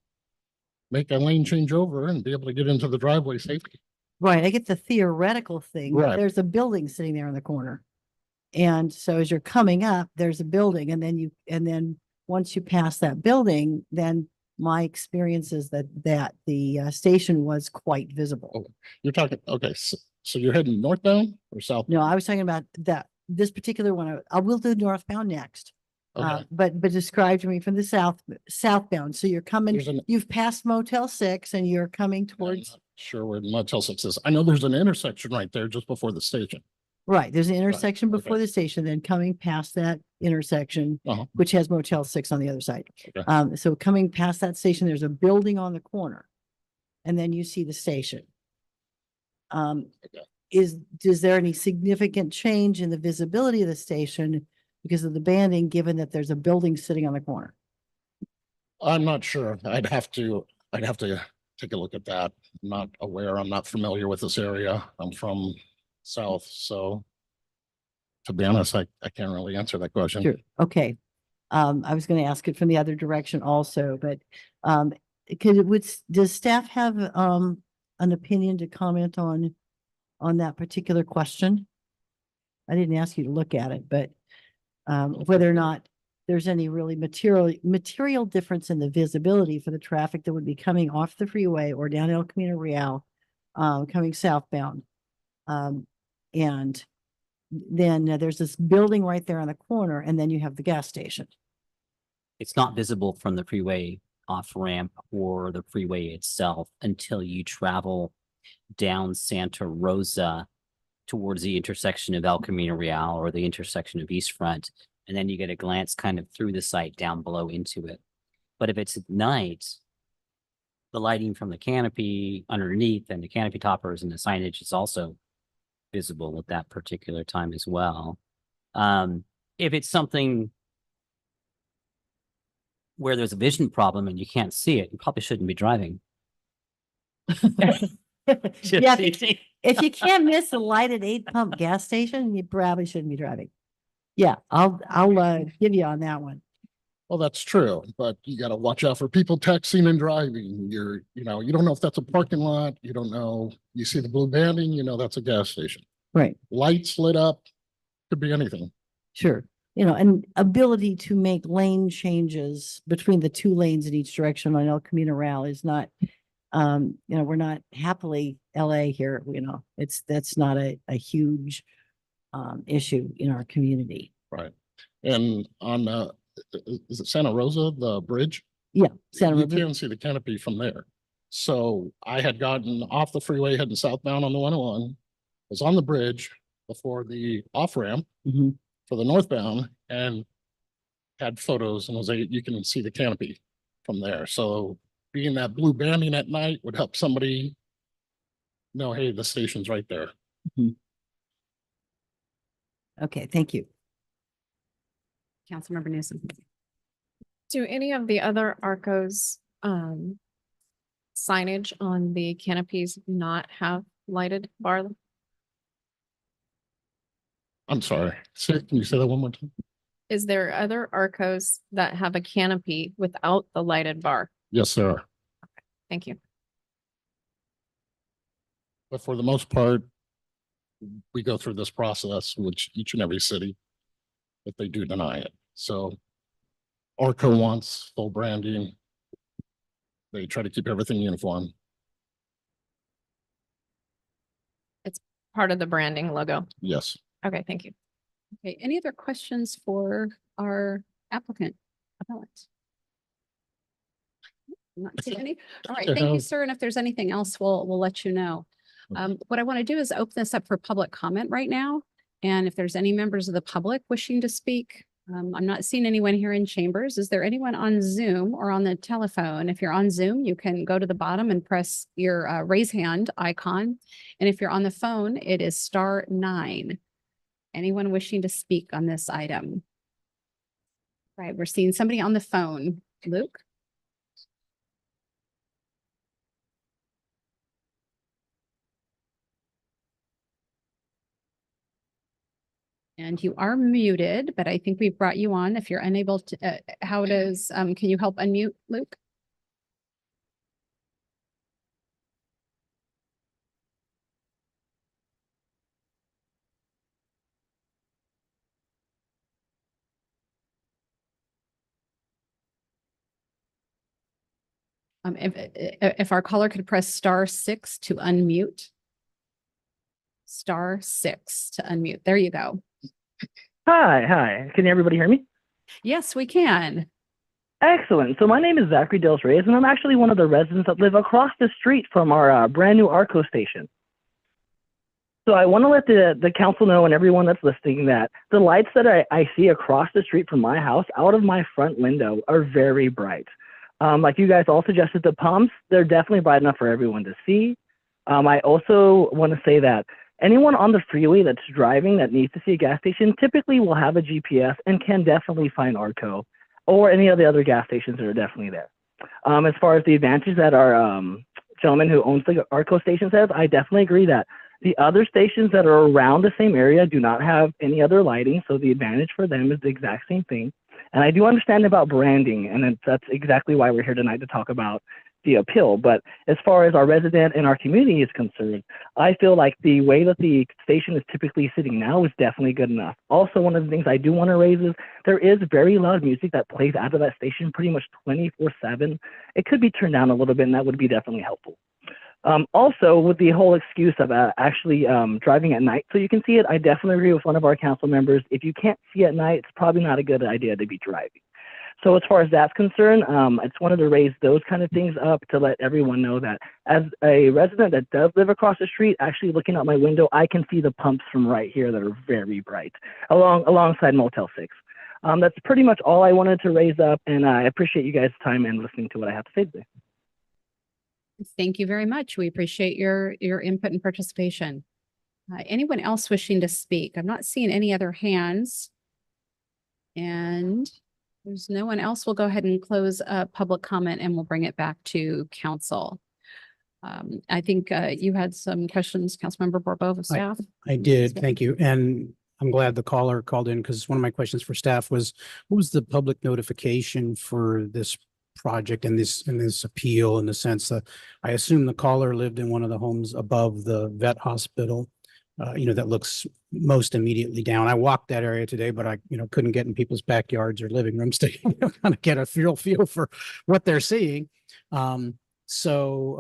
make a lane change over and be able to get into the driveway safely. Right, I get the theoretical thing, but Right. there's a building sitting there in the corner. And so as you're coming up, there's a building, and then once you pass that building, then my experience is that the station was quite visible. Oh, you're talking, okay, so you're heading northbound or south? No, I was talking about this particular one. I will do northbound next. Okay. But describe to me from the southbound. So you're coming, you've passed Motel 6 and you're coming I'm towards, not sure where Motel 6 is. I know there's an intersection right there just before the station. right, there's an intersection before okay. the station, then coming past that intersection, Uh-huh. which has Motel 6 on the other side. Okay. So coming past that station, there's a building on the corner. And then you see the station. Is there any significant change in the visibility of the station because of the banding, given that there's a building sitting on the corner? I'm not sure. I'd have to take a look at that. I'm not aware. I'm not familiar with this area. I'm from south, so to be honest, I can't really answer that question. Sure, okay. I was gonna ask it from the other direction also, but does staff have an opinion to comment on that particular question? I didn't ask you to look at it, but whether or not there's any really material difference in the visibility for the traffic that would be coming off the freeway or down El Camino Real, coming southbound. And then there's this building right there on the corner, and then you have the gas station. It's not visible from the freeway off ramp or the freeway itself until you travel down Santa Rosa towards the intersection of El Camino Real or the intersection of East Front. And then you get a glance kind of through the site down below into it. But if it's at night, the lighting from the canopy underneath and the canopy toppers and the signage is also visible at that particular time as well. If it's something where there's a vision problem and you can't see it, you probably shouldn't be driving. Yeah, if you can't miss a lighted 8-pump gas station, you probably shouldn't be driving. Yeah, I'll give you on that one. Well, that's true, but you got to watch out for people texting and driving. You don't know if that's a parking lot. You don't know. You see the blue banding, that's a gas station. Right, Lights lit up, could be anything. sure. And ability to make lane changes between the two lanes in each direction on El Camino Real is not, we're not happily LA here, that's not a huge issue in our community. Right. And on is it Santa Rosa, the bridge? Yeah, Santa You Rosa. can see the canopy from there. So I had gotten off the freeway heading southbound on the 101, was on the bridge before the off ramp Mhm. for the northbound, and had photos and you can see the canopy from there. So being that blue banding at night would help somebody know, hey, the station's right there. Okay, thank you. Councilmember Newsom. Do any of the other ARCOs signage on the canopies not have lighted bar? I'm sorry. Can you say that one more time? Is there other ARCOs that have a canopy without the lighted bar? Yes, there are. Thank you. But for the most part, we go through this process, which each and every city, if they do deny it. So ARCO wants full branding. They try to keep everything uniform. Part of the branding logo. Yes. Okay, thank you. Okay, any other questions for our applicant? Not seeing any. All right, to thank you, have- sir. And if there's anything else, we'll let you know. What I want to do is open this up for public comment right now. And if there's any members of the public wishing to speak, I'm not seeing anyone here in chambers. Is there anyone on Zoom or on the telephone? If you're on Zoom, you can go to the bottom and press your raise hand icon. And if you're on the phone, it is *9. Anyone wishing to speak on this item? Right, we're seeing somebody on the phone. Luke? And you are muted, but I think we've brought you on. If you're unable to, how does, can you help unmute, Luke? If our caller could press *6 to unmute. *6 to unmute. There you go. Hi. Can everybody hear me? Yes, we can. Excellent. So my name is Zachary Dels Reyes, and I'm actually one of the residents that live across the street from our brand new ARCO station. So I want to let the council know and everyone that's listening that the lights that I see across the street from my house out of my front window are very bright. Like you guys all suggested, the pumps, they're definitely bright enough for everyone to see. I also want to say that anyone on the freeway that's driving that needs to see a gas station typically will have a GPS and can definitely find ARCO or any of the other gas stations that are definitely there. As far as the advantages that our gentleman who owns the ARCO station says, I definitely agree that the other stations that are around the same area do not have any other lighting, so the advantage for them is the exact same thing. And I do understand about branding, and that's exactly why we're here tonight to talk about the appeal. But as far as our resident and our community is concerned, I feel like the way that the station is typically sitting now is definitely good enough. Also, one of the things I do want to raise is there is very loud music that plays out of that station pretty much 24/7. It could be turned down a little bit, and that would be definitely helpful. Also, with the whole excuse of actually driving at night so you can see it, I definitely agree with one of our council members. If you can't see at night, it's probably not a good idea to be driving. So as far as that's concerned, I just wanted to raise those kind of things up to let everyone know that as a resident that does live across the street, actually looking out my window, I can see the pumps from right here that are very bright alongside Motel 6. That's pretty much all I wanted to raise up, and I appreciate you guys' time and listening to what I have to say today. Thank you very much. We appreciate your input and participation. Anyone else wishing to speak? I'm not seeing any other hands. And there's no one else. We'll go ahead and close public comment and we'll bring it back to council. I think you had some questions, Councilmember Borbo of staff. I did. Thank you. And I'm glad the caller called in because one of my questions for staff was, what was the public notification for this project and this appeal, in the sense that I assume the caller lived in one of the homes above the vet hospital, that looks most immediately down. I walked that area today, but I, couldn't get in people's backyards or living rooms to kind of get a feel for what they're seeing. So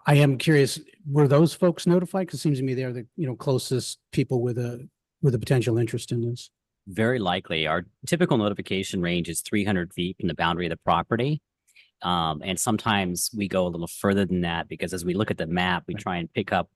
I am curious, were those folks notified? Because it seems to me they're the, closest people with a potential interest in this. Very likely. Our typical notification range is 300 feet from the boundary of the property. And sometimes we go a little further than that because as we look at the map, we try and pick up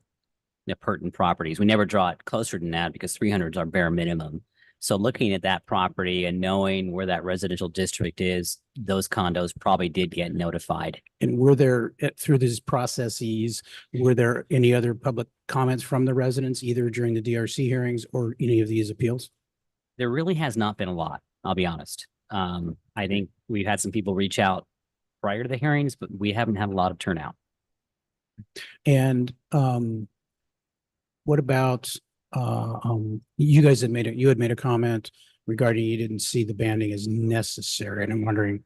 the pertinent properties. We never draw it closer than that because 300 is our bare minimum. So looking at that property and knowing where that residential district is, those condos probably did get notified. And were there, through these processes, were there any other public comments from the residents, either during the DRC hearings or any of these appeals? There really has not been a lot, I'll be honest. I think we've had some people reach out prior to the hearings, but we haven't had a lot of turnout. And what about you guys had made a comment regarding you didn't see the banding as necessary, and I'm wondering,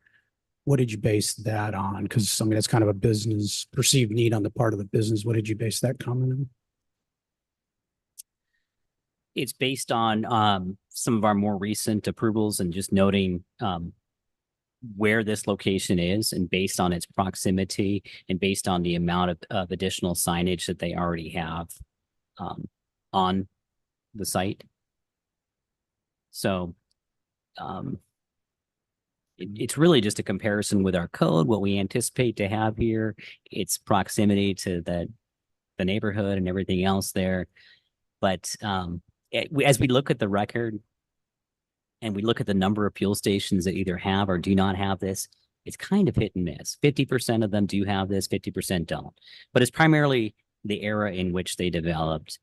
what did you base that on? Because that's kind of a business perceived need on the part of the business. What did you base that comment on? It's based on some of our more recent approvals and just noting where this location is, and based on its proximity and based on the amount of additional signage that they already have on the site. So it's really just a comparison with our code, what we anticipate to have here, its proximity to the neighborhood and everything else there. But as we look at the record and we look at the number of fuel stations that either have or do not have this, it's kind of hit and miss. 50% of them do have this, 50% don't. But it's primarily the era in which they developed,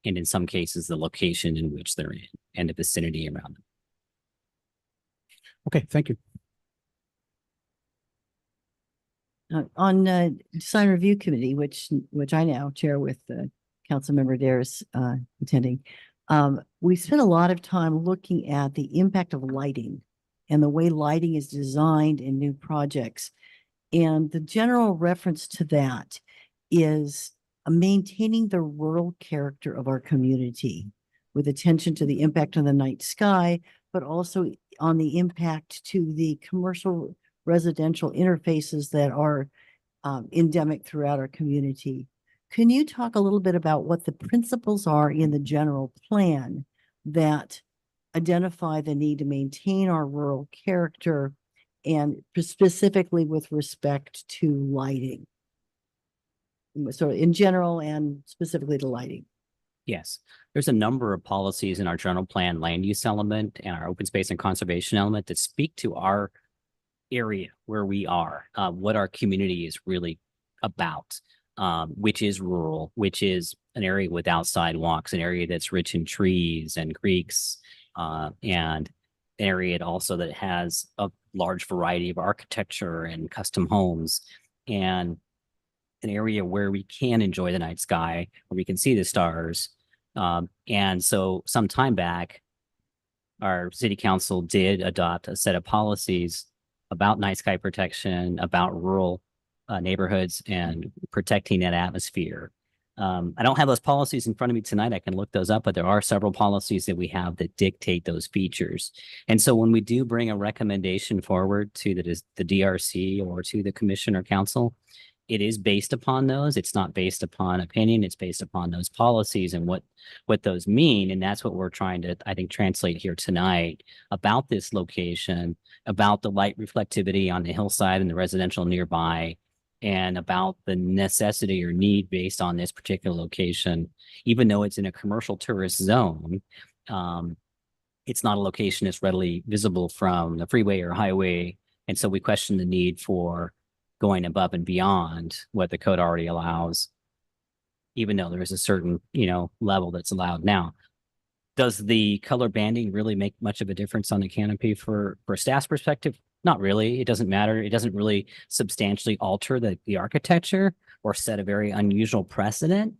and in some cases, the location in which they're in and the vicinity around them. Okay, thank you. On design review committee, which I now chair with Councilmember Daris attending, we spent a lot of time looking at the impact of lighting and the way lighting is designed in new projects. And the general reference to that is maintaining the rural character of our community with attention to the impact on the night sky, but also on the impact to the commercial residential interfaces that are endemic throughout our community. Can you talk a little bit about what the principles are in the general plan that identify the need to maintain our rural character, and specifically with respect to lighting? So in general and specifically to lighting. Yes, there's a number of policies in our general plan land use element and our open space and conservation element that speak to our area where we are, what our community is really about, which is rural, which is an area without sidewalks, an area that's rich in trees and creeks, and an area also that has a large variety of architecture and custom homes, and an area where we can enjoy the night sky, where we can see the stars. And so some time back, our city council did adopt a set of policies about night sky protection, about rural neighborhoods and protecting that atmosphere. I don't have those policies in front of me tonight. I can look those up, but there are several policies that we have that dictate those features. And so when we do bring a recommendation forward to the DRC or to the commission or council, it is based upon those. It's not based upon opinion. It's based upon those policies and what those mean. And that's what we're trying to, I think, translate here tonight about this location, about the light reflectivity on the hillside and the residential nearby, and about the necessity or need based on this particular location. Even though it's in a commercial tourist zone, it's not a location that's readily visible from the freeway or highway. And so we question the need for going above and beyond what the code already allows, even though there is a certain, level that's allowed now. Does the color banding really make much of a difference on the canopy for staff's perspective? Not really. It doesn't matter. It doesn't really substantially alter the architecture or set a very unusual precedent.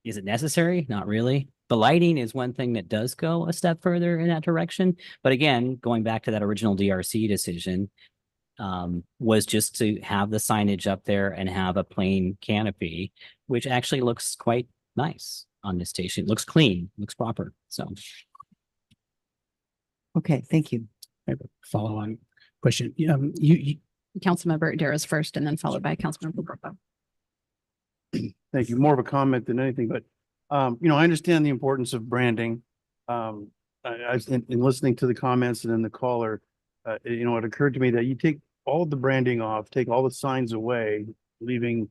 Is it necessary? Not really. The lighting is one thing that does go a step further in that direction. But again, going back to that original DRC decision, was just to have the signage up there and have a plain canopy, which actually looks quite nice on this station. It looks clean, looks proper. So. Okay, thank you. I have a follow-on question. Councilmember Daris first, and then followed by Councilmember Brooklyn. Thank you. More of a comment than anything, but, I understand the importance of branding. In listening to the comments and then the caller, it occurred to me that you take all the branding off, take all the signs away, leaving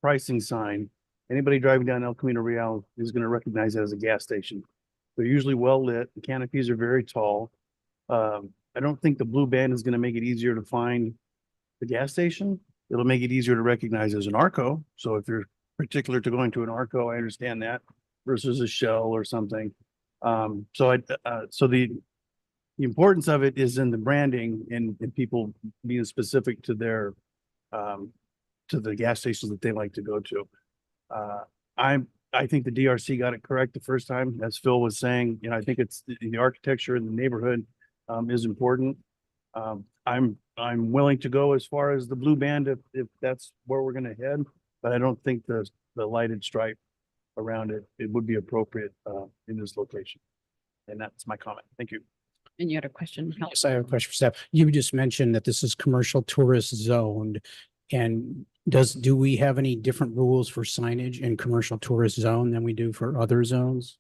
pricing sign. Anybody driving down El Camino Real is going to recognize it as a gas station. They're usually well lit. The canopies are very tall. I don't think the blue band is going to make it easier to find the gas station. It'll make it easier to recognize as an Arco. So if you're particular to going to an Arco, I understand that versus a Shell or something. So the importance of it is in the branding and people being specific to their, to the gas stations that they like to go to. I think the DRC got it correct the first time, as Phil was saying. I think it's the architecture in the neighborhood is important. I'm willing to go as far as the blue band if that's where we're going to head, but I don't think the lighted stripe around it would be appropriate in this location. And that's my comment. Thank you. And you had a question? Yes, I have a question for staff. You just mentioned that this is commercial tourist zoned. And do we have any different rules for signage in commercial tourist zone than we do for other zones?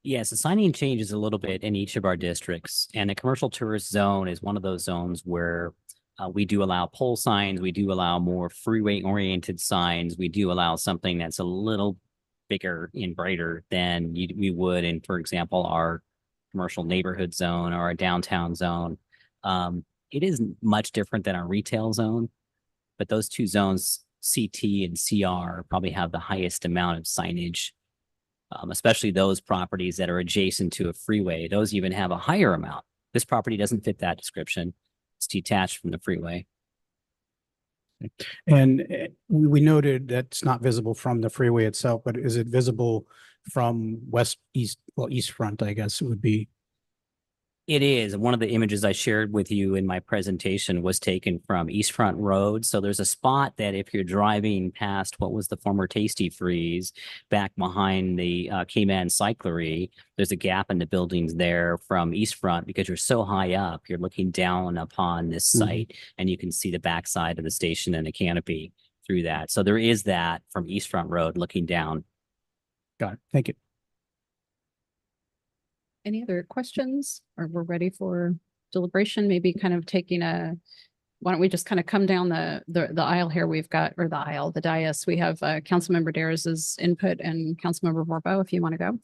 Yes, the signing changes a little bit in each of our districts, and the commercial tourist zone is one of those zones where we do allow pole signs, we do allow more freeway oriented signs, we do allow something that's a little bigger and brighter than we would in, for example, our commercial neighborhood zone or our downtown zone. It isn't much different than our retail zone, but those two zones, CT and CR, probably have the highest amount of signage, especially those properties that are adjacent to a freeway. Those even have a higher amount. This property doesn't fit that description. It's detached from the freeway. And we noted that's not visible from the freeway itself, but is it visible from east front, I guess it would be? It is. One of the images I shared with you in my presentation was taken from East Front Road. So there's a spot that if you're driving past what was the former Tasty Freeze back behind the Cayman Cyclery, there's a gap in the buildings there from East Front because you're so high up, you're looking down upon this site and you can see the backside of the station and the canopy through that. So there is that from East Front Road looking down. Got it. Thank you. Any other questions, or we're ready for deliberation? Maybe kind of taking a, why don't we just kind of come down the aisle here? We've got, or the aisle, the dais. We have Councilmember Daris's input and Councilmember Borbo, if you want to go.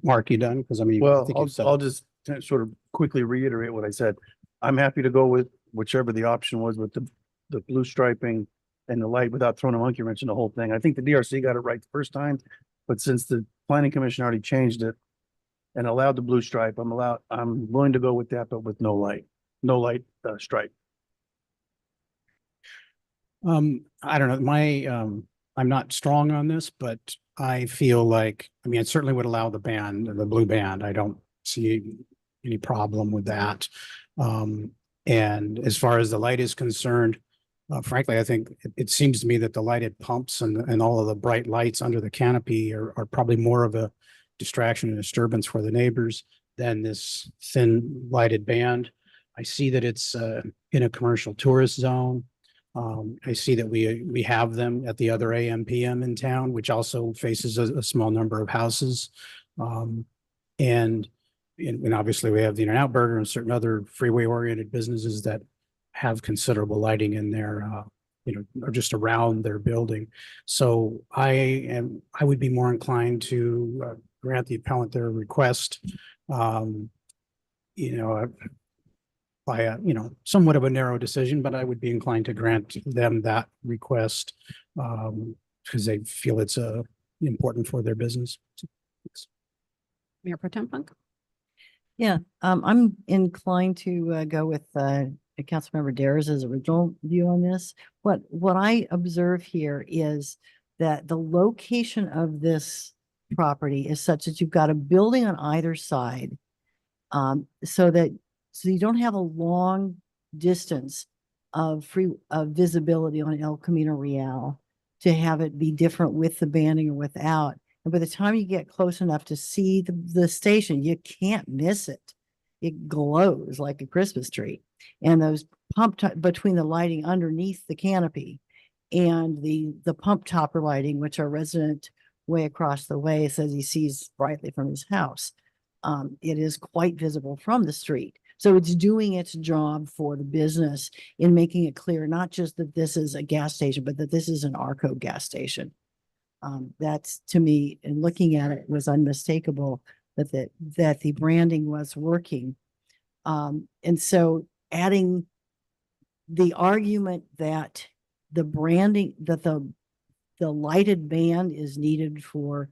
Mark, you done? Because I mean, I Well, think you've said I'll it. just sort of quickly reiterate what I said. I'm happy to go with whichever the option was with the blue striping and the light without throwing a monkey wrench in the whole thing. I think the DRC got it right the first time, but since the planning commission already changed it and allowed the blue stripe, I'm willing to go with that, but with no light stripe. I don't know, I'm not strong on this, but I feel like, I mean, it certainly would allow the blue band. I don't see any problem with that. And as far as the light is concerned, frankly, I think it seems to me that the lighted pumps and all of the bright lights under the canopy are probably more of a distraction and disturbance for the neighbors than this thin lighted band. I see that it's in a commercial tourist zone. I see that we have them at the other AM PM in town, which also faces a small number of houses. And obviously we have the In-N-Out Burger and certain other freeway oriented businesses that have considerable lighting in their, or just around their building. So I would be more inclined to grant the appellant their request, by a, somewhat of a narrow decision, but I would be inclined to grant them that request because they feel it's important for their business. Mayor Pro Tem Funk? Yeah, I'm inclined to go with Councilmember Daris's original view on this. What I observe here is that the location of this property is such that you've got a building on either side, so you don't have a long distance of visibility on El Camino Real to have it be different with the banding or without. And by the time you get close enough to see the station, you can't miss it. It glows like a Christmas tree. And those between the lighting underneath the canopy and the pump topper lighting, which our resident way across the way says he sees brightly from his house. It is quite visible from the street. So it's doing its job for the business in making it clear, not just that this is a gas station, but that this is an Arco gas station. That's, to me, and looking at it, was unmistakable that the branding was working. And so adding the argument that the branding, that the lighted band is needed for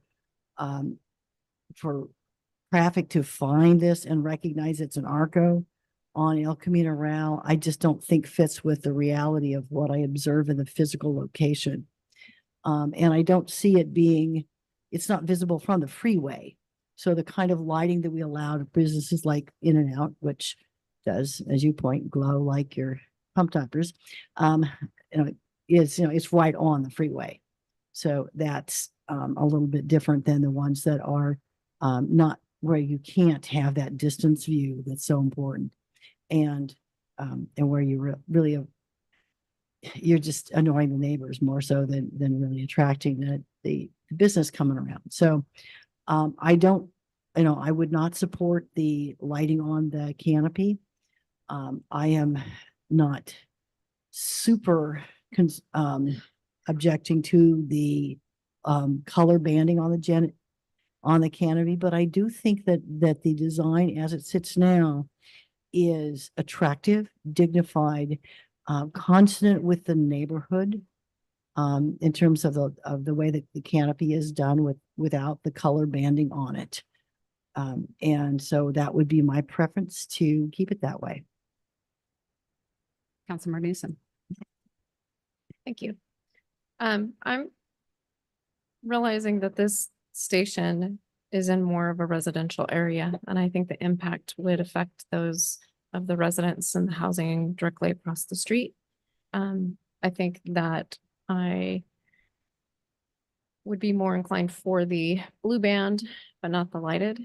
traffic to find this and recognize it's an Arco on El Camino Real, I just don't think fits with the reality of what I observe in the physical location. And I don't see it being, it's not visible from the freeway. So the kind of lighting that we allow to businesses like In-N-Out, which does, as you point, glow like your pump toppers, it's right on the freeway. So that's a little bit different than the ones that are not where you can't have that distance view that's so important, and where you really you're just annoying the neighbors more so than really attracting the business coming around. So I don't you know, I would not support the lighting on the canopy. I am not super objecting to the color banding on the canopy, but I do think that the design as it sits now is attractive, dignified, consonant with the neighborhood in terms of the way that the canopy is done without the color banding on it. And so that would be my preference to keep it that way. Councilmember Newsom. Thank you. I'm realizing that this station is in more of a residential area, and I think the impact would affect those of the residents and the housing directly across the street. I think that I would be more inclined for the blue band, but not the lighted.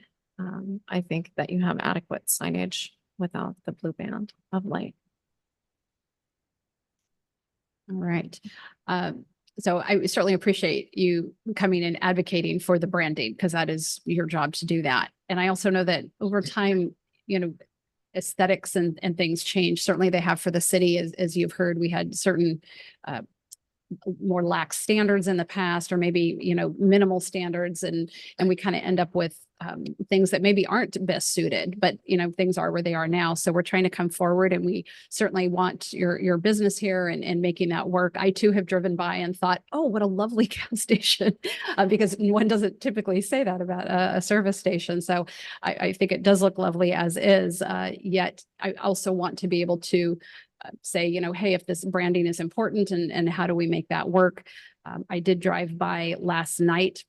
I think that you have adequate signage without the blue band of light. All right. So I certainly appreciate you coming and advocating for the branding because that is your job to do that. And I also know that over time, you know, aesthetics and things change. Certainly they have for the city, as you've heard, we had certain more lax standards in the past, or maybe, you know, minimal standards. And we kind of end up with things that maybe aren't best suited, but, you know, things are where they are now. So we're trying to come forward, and we certainly want your business here and making that work. I too have driven by and thought, oh, what a lovely gas station, because one doesn't typically say that about a service station. So I think it does look lovely as is, yet I also want to be able to say, you know, hey, if this branding is important and how do we make that work? I did drive by last night,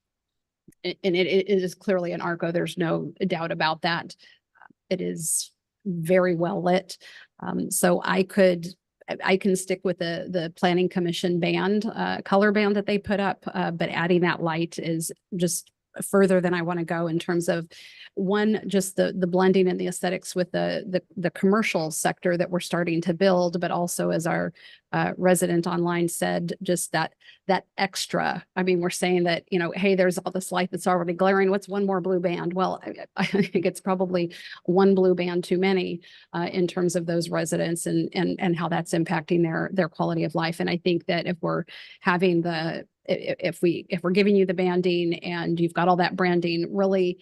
and it is clearly an Arco. There's no doubt about that. It is very well lit. So I can stick with the planning commission band, color band that they put up, but adding that light is just further than I want to go in terms of one, just the blending and the aesthetics with the commercial sector that we're starting to build, but also, as our resident online said, just that extra. I mean, we're saying that, you know, hey, there's all this light that's already glaring. What's one more blue band? Well, I think it's probably one blue band too many in terms of those residents and how that's impacting their quality of life. And I think that if we're having if we're giving you the banding and you've got all that branding, really,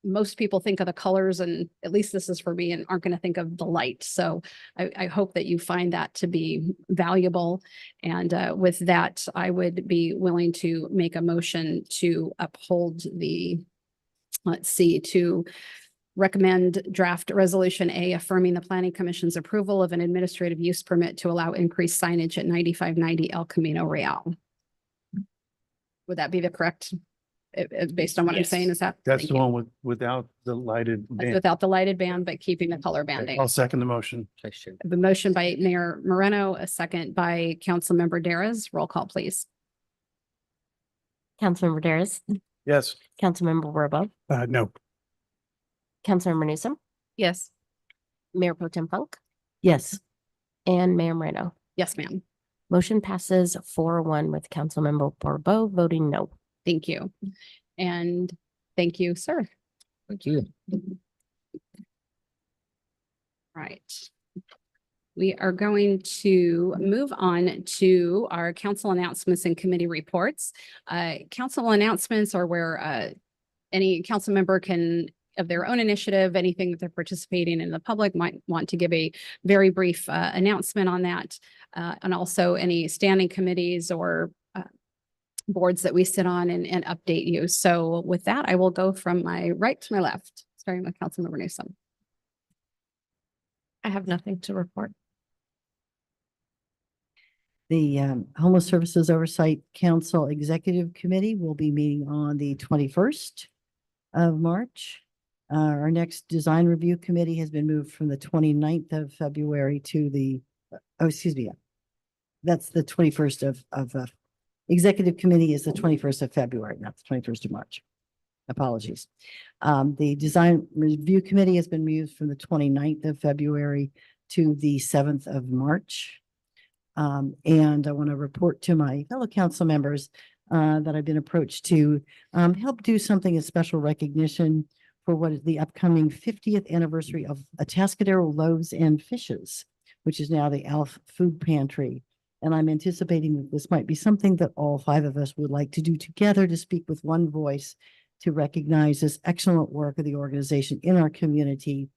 most people think of the colors, and at least this is for me, and aren't going to think of the light. So I hope that you find that to be valuable. And with that, I would be willing to make a motion to uphold to recommend draft resolution A affirming the planning commission's approval of an administrative use permit to allow increased signage at 9590 El Camino Real. Would that be the correct, based on what I'm Yes. saying? Is that? That's Thank the you. one without the lighted That's band. without the lighted band, but keeping the color banding. I'll second the motion. The motion by Mayor Moreno, a second by Councilmember Daras. Roll call, please. Councilmember Daris, Yes. Councilmember Werbo, No. Councilmember Newsom, Yes. Mayor Pro Tem Funk, Yes. and Mayor Moreno. Yes, ma'am. Motion passes 4-1 with Councilmember Borbo voting no. Thank you. And thank you, sir. Thank you. Right. We are going to move on to our council announcements and committee reports. Council announcements are where any council member can, of their own initiative, anything that they're participating in, the public might want to give a very brief announcement on that. And also any standing committees or boards that we sit on and update you. So with that, I will go from my right to my left, starting with Councilmember Newsom. I have nothing to report. The Homeless Services Oversight Council Executive Committee will be meeting on the 21st of March. Our next design review committee has been moved from the 29th of February to the, that's the 21st of Executive Committee is the 21st of February, not the 21st of March. Apologies. The Design Review Committee has been moved from the 29th of February to the 7th of March. And I want to report to my fellow council members that I've been approached to help do something as special recognition for what is the upcoming 50th anniversary of Atascadero Loaves and Fishes, which is now the Alf Food Pantry. And I'm anticipating that this might be something that all 5 of us would like to do together to speak with one voice to recognize this excellent work of the organization in our community.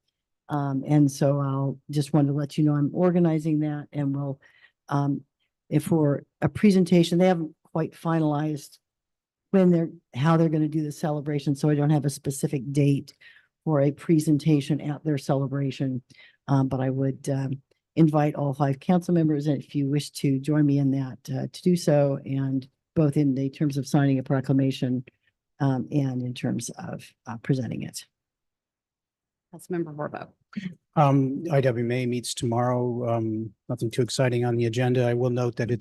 And so I'll just want to let you know I'm organizing that, and we'll, if for a presentation, they haven't quite finalized how they're going to do the celebration. So I don't have a specific date for a presentation at their celebration. But I would, invite all 5 council members, and if you wish to join me in that, to do so, and both in the terms of signing a proclamation, and in terms of, presenting it. Councilmember Borbo. IWMA meets tomorrow. Nothing too exciting on the agenda. I will note that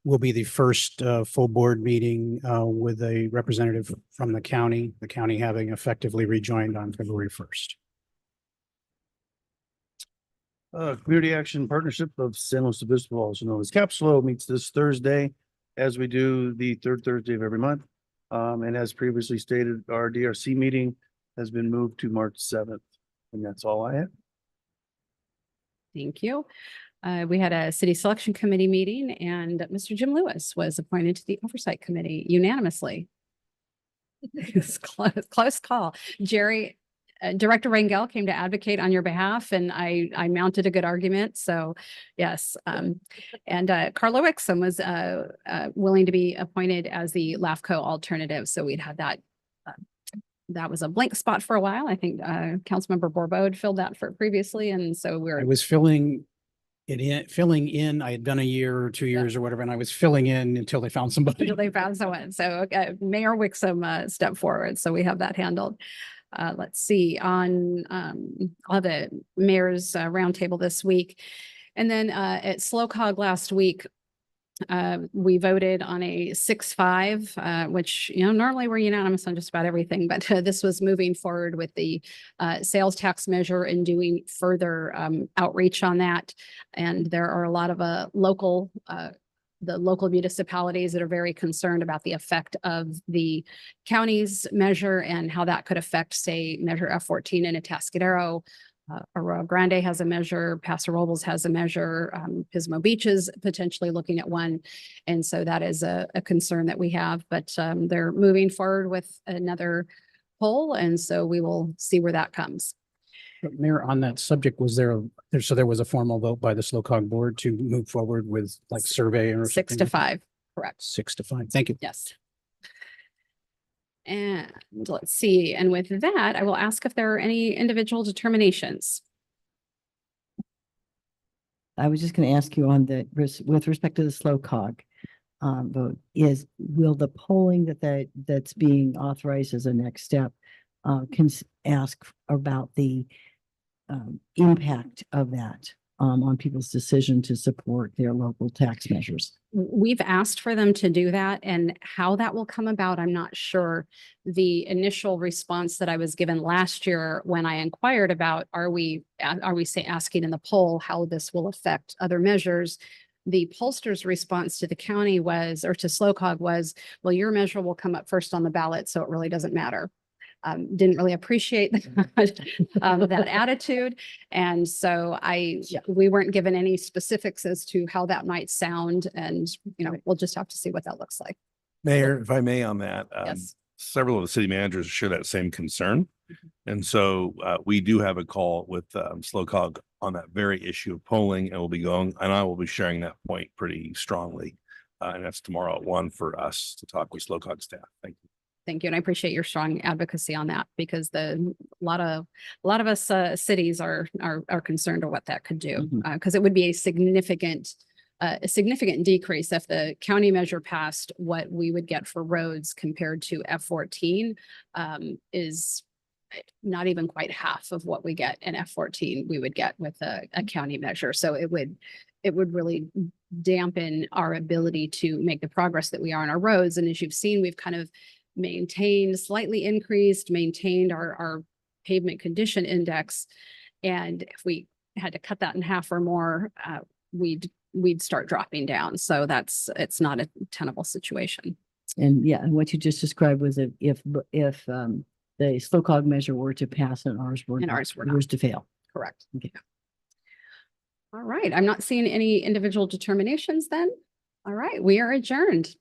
will be the first full board meeting with a representative from the county having effectively rejoined on February 1st. Community Action Partnership of San Luis Obispo, also known as Capslo, meets this Thursday, as we do the third Thursday of every month. And as previously stated, our DRC meeting has been moved to March 7th. And that's all I have. Thank you. We had a city selection committee meeting, and Mr. Jim Lewis was appointed to the oversight committee unanimously. It's close call. Jerry, Director Rangel came to advocate on your behalf, and I mounted a good argument. So yes. And Carla Wixom was willing to be appointed as the LAFCO alternative. So we'd had that. That was a blank spot for a while. I think Councilmember Borbo had filled that for previously. And so I was filling in. I had done a year or 2 years or whatever, and I was filling in until they found somebody. until they found someone. So Mayor Wixom stepped forward. So we have that handled. Let's see, on all the mayor's roundtable this week. And then at SLOCOG last week, we voted on a 6-5, which, normally we're unanimous on just about everything, but this was moving forward with the sales tax measure and doing further outreach on that. And there are a lot of the local municipalities that are very concerned about the effect of the county's measure and how that could affect, say, Measure F14 in Atascadero. Arroyo Grande has a measure, Paso Robles has a measure, Pismo Beach is potentially looking at one. And so that is a concern that we have, but they're moving forward with another poll. And so we will see where that comes. But Mayor, on that subject, there was a formal vote by the SLOCOG board to move forward with like survey or 6-5, correct. 6-5. Thank you. Yes. And let's see. And with that, I will ask if there are any individual determinations. I was just going to ask you on with respect to the SLOCOG vote, will the polling that's being authorized as a next step can ask about the impact of that on people's decision to support their local tax measures? We've asked for them to do that, and how that will come about, I'm not sure. The initial response that I was given last year when I inquired about, are we asking in the poll how this will affect other measures? The pollster's response to the county was, or to SLOCOG was, well, your measure will come up first on the ballot, so it really doesn't matter. Didn't really appreciate that attitude. And so we weren't given any specifics as to how that might sound. And, we'll just have to see what that looks like. Mayor, if I may on that, Yes. several of the city managers share that same concern. And so we do have a call with SLOCOG on that very issue of polling, and I will be sharing that point pretty strongly. And that's tomorrow at 1 for us to talk with SLOCOG staff. Thank you. Thank you. And I appreciate your strong advocacy on that, because a lot of us cities are concerned of what that could do, because it would be a significant decrease if the county measure passed. What we would get for roads compared to F14 is not even quite half of what we get in F14 we would get with a county measure. So it would really dampen our ability to make the progress that we are on our roads. And as you've seen, we've kind of maintained our pavement condition index. And if we had to cut that in half or more, we'd start dropping down. So it's not a tenable situation. And what you just described was if the SLOCOG measure were to pass and ours were And not- ours were not. yours to fail. Correct. Okay. All right. I'm not seeing any individual determinations then. All right, we are adjourned.